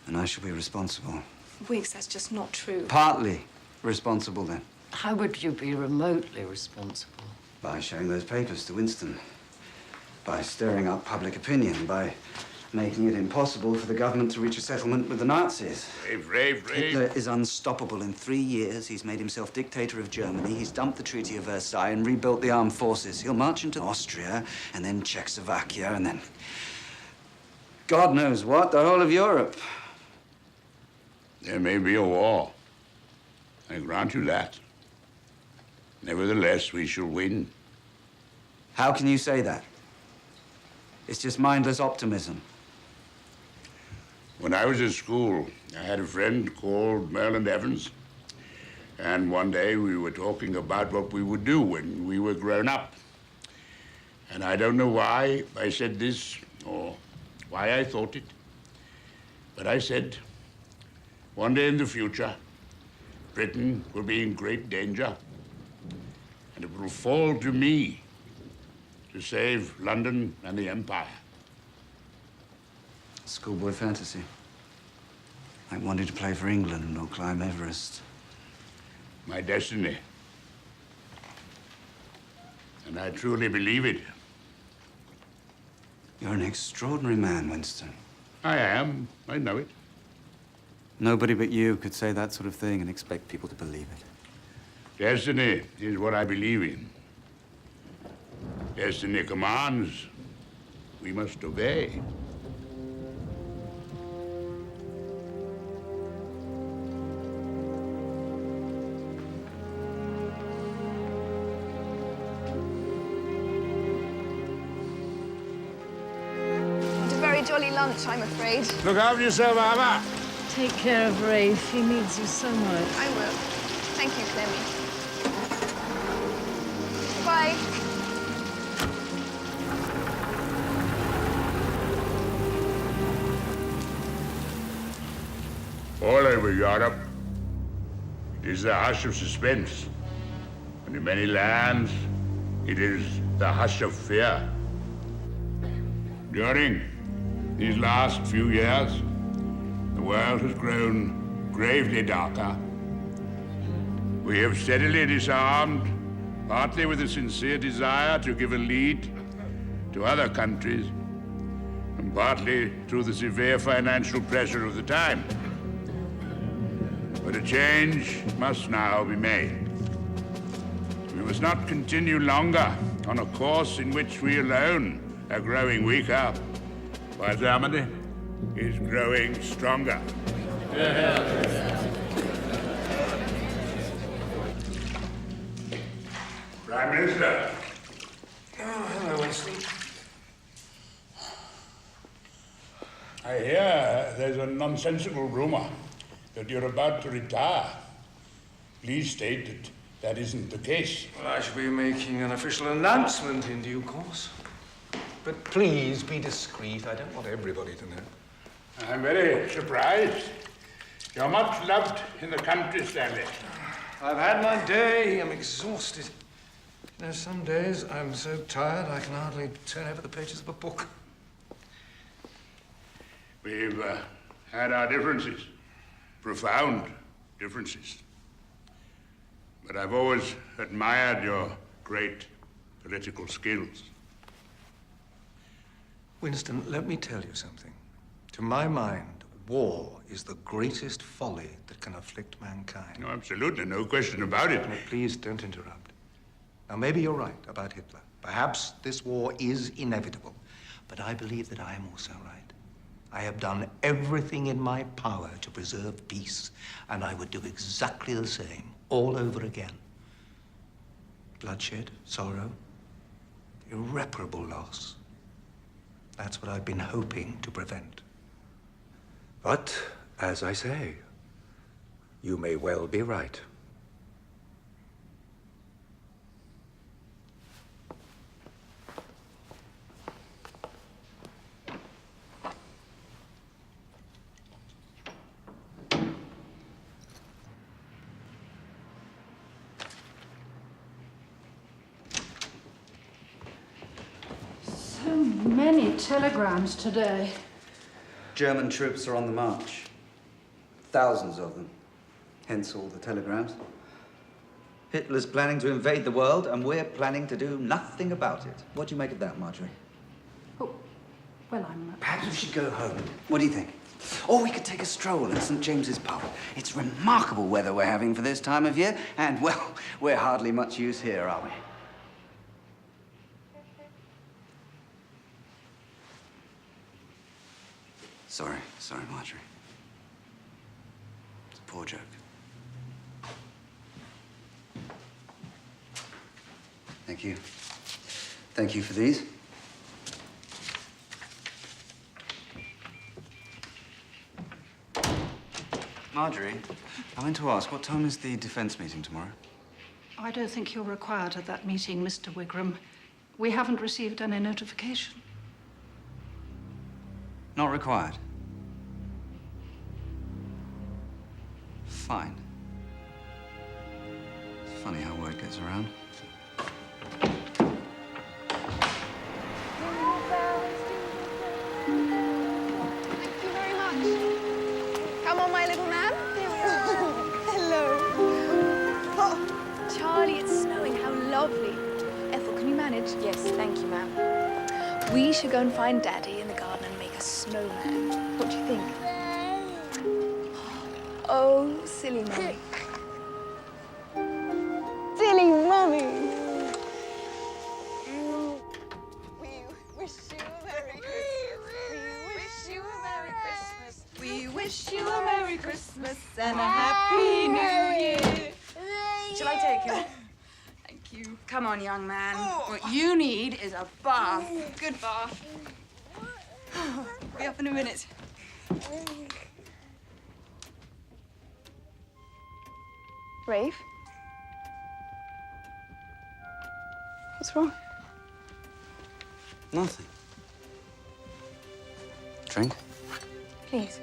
And I shall be responsible. Wiggs, that's just not true. Partly responsible, then. How would you be remotely responsible? By showing those papers to Winston. By stirring up public opinion. By making it impossible for the government to reach a settlement with the Nazis. Brave. Hitler is unstoppable. In 3 years, he's made himself dictator of Germany. He's dumped the Treaty of Versailles and rebuilt the armed forces. He'll march into Austria, and then Czechoslovakia, and then God knows what, the whole of Europe. There may be a war. I grant you that. Nevertheless, we shall win. How can you say that? It's just mindless optimism. When I was at school, I had a friend called Merlin Evans. And one day we were talking about what we would do when we were grown up. And I don't know why I said this or why I thought it. But I said, one day in the future, Britain will be in great danger. And it will fall to me to save London and the Empire. Schoolboy fantasy. Like wanting to play for England or climb Everest. My destiny. And I truly believe it. You're an extraordinary man, Winston. I am. I know it. Nobody but you could say that sort of thing and expect people to believe it. Destiny is what I believe in. Destiny commands. We must obey. Not a very jolly lunch, I'm afraid. Look after yourself, Alma. Take care of Rafe. He needs you so much. I will. Thank you, Clemmy. Bye. All over Europe, it is the hush of suspense. And in many lands, it is the hush of fear. During these last few years, the world has grown gravely darker. We have steadily disarmed, partly with a sincere desire to give a lead to other countries, and partly through the severe financial pressure of the time. But a change must now be made. We must not continue longer on a course in which we alone are growing weaker, while Germany is growing stronger. Prime Minister. Oh, hello, Winston. I hear there's a nonsensical rumor that you're about to retire. Please state that that isn't the case. Well, I shall be making an official announcement in due course. But please be discreet. I don't want everybody to know. I'm very surprised. You're much loved in the country, Stanley. I've had my day. I'm exhausted. You know, some days I'm so tired I can hardly turn over the pages of a book. We've had our differences, profound differences. But I've always admired your great political skills. Winston, let me tell you something. To my mind, War is the greatest folly that can afflict mankind. No, absolutely, no question about it. Now, please don't interrupt. Now, maybe you're right about Hitler. Perhaps this war is inevitable. But I believe that I am also right. I have done everything in my power to preserve peace, and I would do exactly the same all over again. Bloodshed, sorrow, irreparable loss. That's what I've been hoping to prevent. But, as I say, you may well be right. So many telegrams today. German troops are on the march. Thousands of them. Hence all the telegrams. Hitler's planning to invade the world, and we're planning to do nothing about it. What do you make of that, Marjorie? Well, I'm... Perhaps we should go home. What do you think? Or we could take a stroll at St. James's Pub. It's remarkable weather we're having for this time of year, and, well, we're hardly much use here, are we? Sorry, Marjorie. It's a poor joke. Thank you. Thank you for these. Marjorie, I meant to ask, what time is the defense meeting tomorrow? I don't think you're required at that meeting, Mr. Wigram. We haven't received any notification. Not required. Fine. It's funny how word gets around. Thank you very much. Come on, my little man. Here we are. Hello. Oh, Charlie, it's snowing. How lovely. Ethel, can you manage? Yes, thank you, ma'am. We should go and find Daddy in the garden and make a snowman. What do you think? Oh, silly Mummy. Silly Mummy. We wish you a Merry Christmas. We wish you a Merry Christmas and a Happy New Year. Shall I take him? Thank you. Come on, young man. What you need is a bath. Good bath. Be up in a minute. Rafe? What's wrong? Nothing. Drink? Please.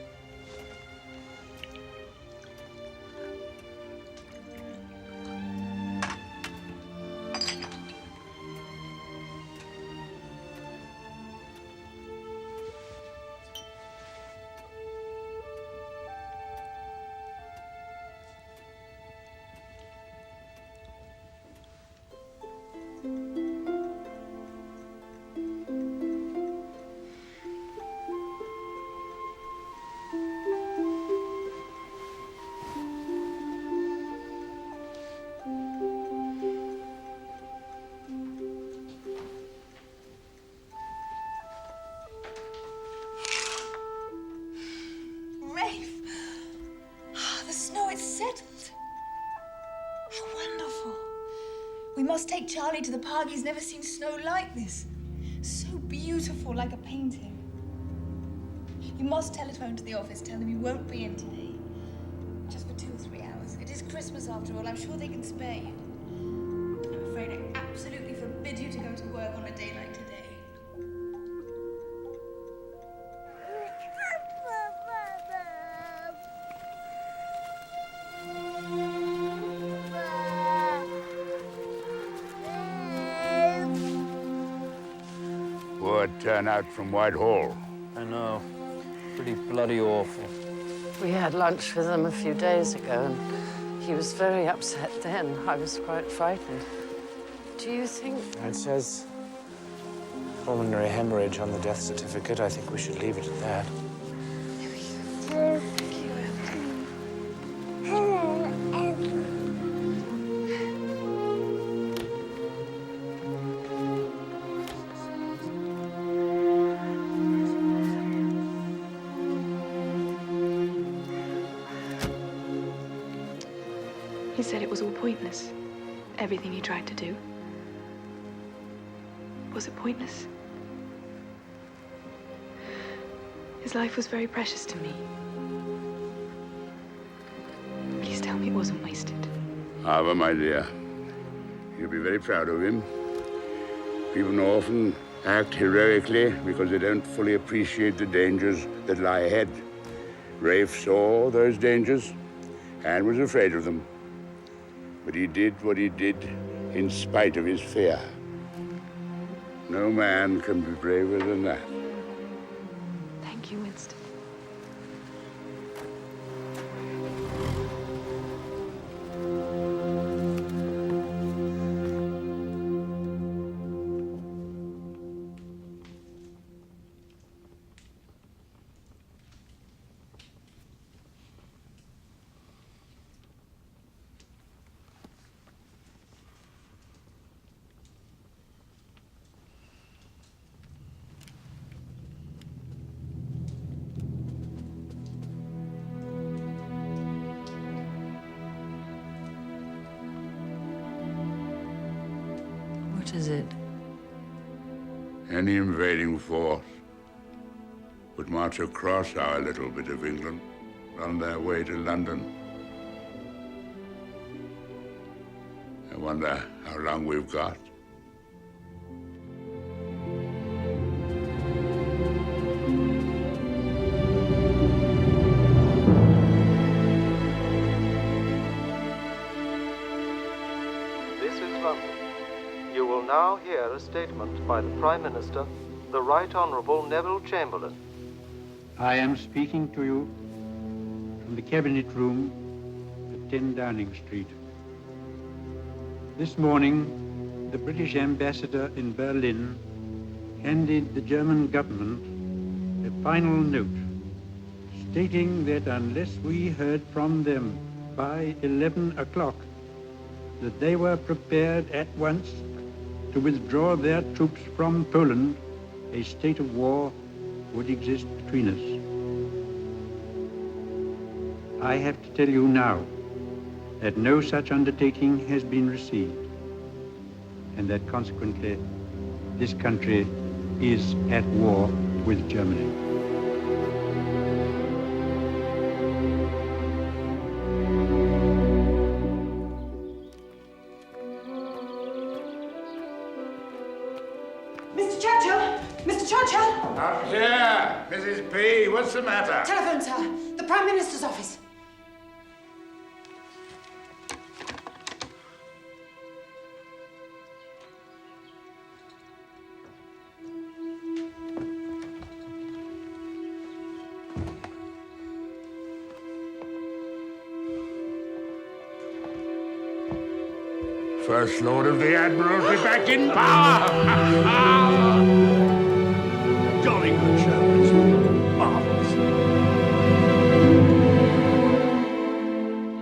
Rafe! The snow, it's settled. How wonderful. We must take Charlie to the park. He's never seen snow like this. So beautiful, like a painting. You must telephone to the office. Tell them you won't be in today. Just for 2 or 3 hours. It is Christmas after all. I'm sure they can spare you. I'm afraid I absolutely forbid you to go to work on a day like today. Poor turnout from Whitehall. I know. Pretty bloody awful. We had lunch with him a few days ago, and he was very upset then. I was quite frightened. Do you think... It says pulmonary hemorrhage on the death certificate. I think we should leave it at that. He said it was all pointless. Everything he tried to do. Was it pointless? His life was very precious to me. Please tell me it wasn't wasted. However, my dear, you'll be very proud of him. People often act heroically because they don't fully appreciate the dangers that lie ahead. Rafe saw those dangers and was afraid of them. But he did what he did in spite of his fear. No man can be braver than that. Thank you, Winston. What is it? Any invading force would march across our little bit of England on their way to London. I wonder how long we've got. This is London. You will now hear a statement by the Prime Minister, the Right Honourable Neville Chamberlain. I am speaking to you from the Cabinet Room at 10 Downing Street. This morning, the British ambassador in Berlin handed the German government a final note stating that unless we heard from them by 11 o'clock, that they were prepared at once to withdraw their troops from Poland, a state of war would exist between us. I have to tell you now that no such undertaking has been received, and that consequently this country is at war with Germany. Mr. Churchill! Mr. Churchill! Up here, Mrs. P. What's the matter? Telephone, sir. The Prime Minister's office. First Lord of the Admiralty back in power! Jolly good show. It's marvelous.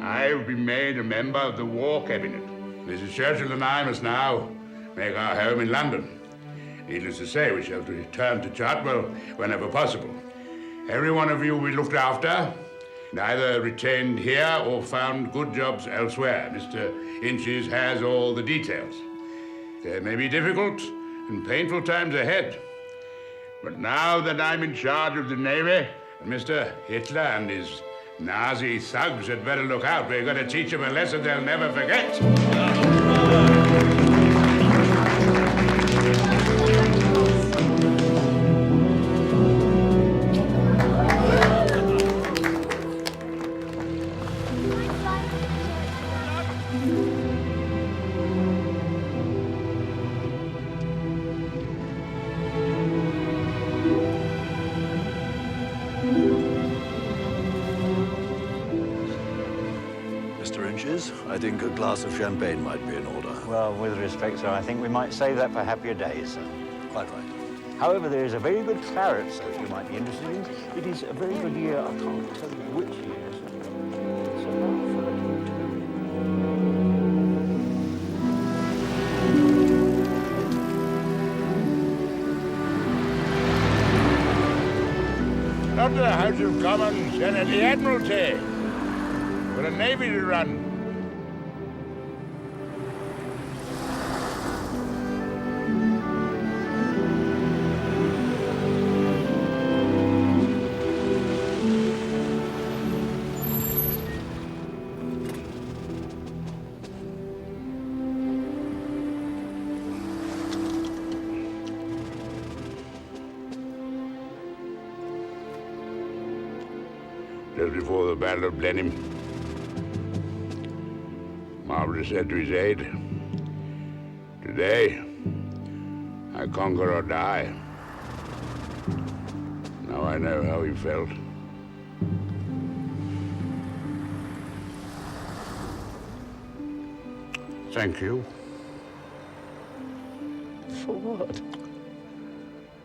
I've been made a member of the War Cabinet. Mrs. Churchill and I must now make our home in London. Needless to say, we shall return to Chartwell whenever possible. Every one of you will be looked after, and either retained here or found good jobs elsewhere. Mr. Inches has all the details. There may be difficult and painful times ahead, but now that I'm in charge of the Navy, Mr. Hitler and his Nazi thugs had better look out. We're going to teach them a lesson they'll never forget. Mr. Inches, I think a glass of champagne might be in order. Well, with respect, sir, I think we might save that for happier days, sir. Quite right. However, there is a very good claret, sir, if you might be interested in. It is a very good year. I can't tell you which year, sir. It's Not to the House of Commons and at the Admiralty. Got a navy to run. just before the Battle of Blenheim. Marlborough said to his aide, "Today, I conquer or die." Now I know how he felt. Thank you. For what?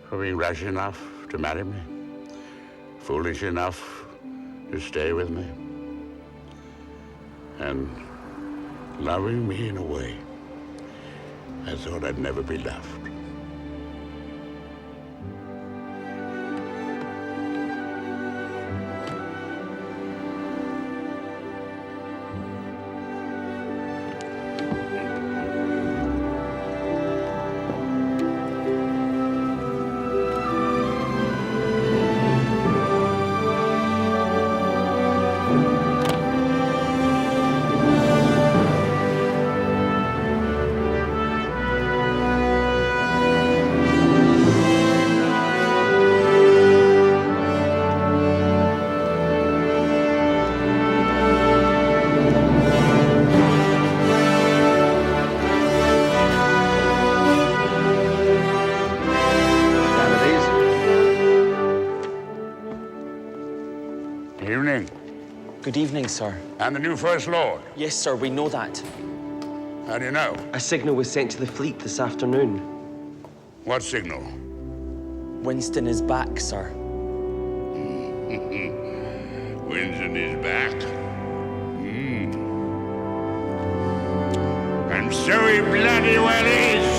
For being rash enough to marry me. Foolish enough to stay with me. And loving me in a way I thought I'd never be loved. Evening. Good evening, sir. And the new First Lord? Yes, sir, we know that. How do you know? A signal was sent to the fleet this afternoon. What signal? Winston is back, sir. Winston is back. And so he bloody well is.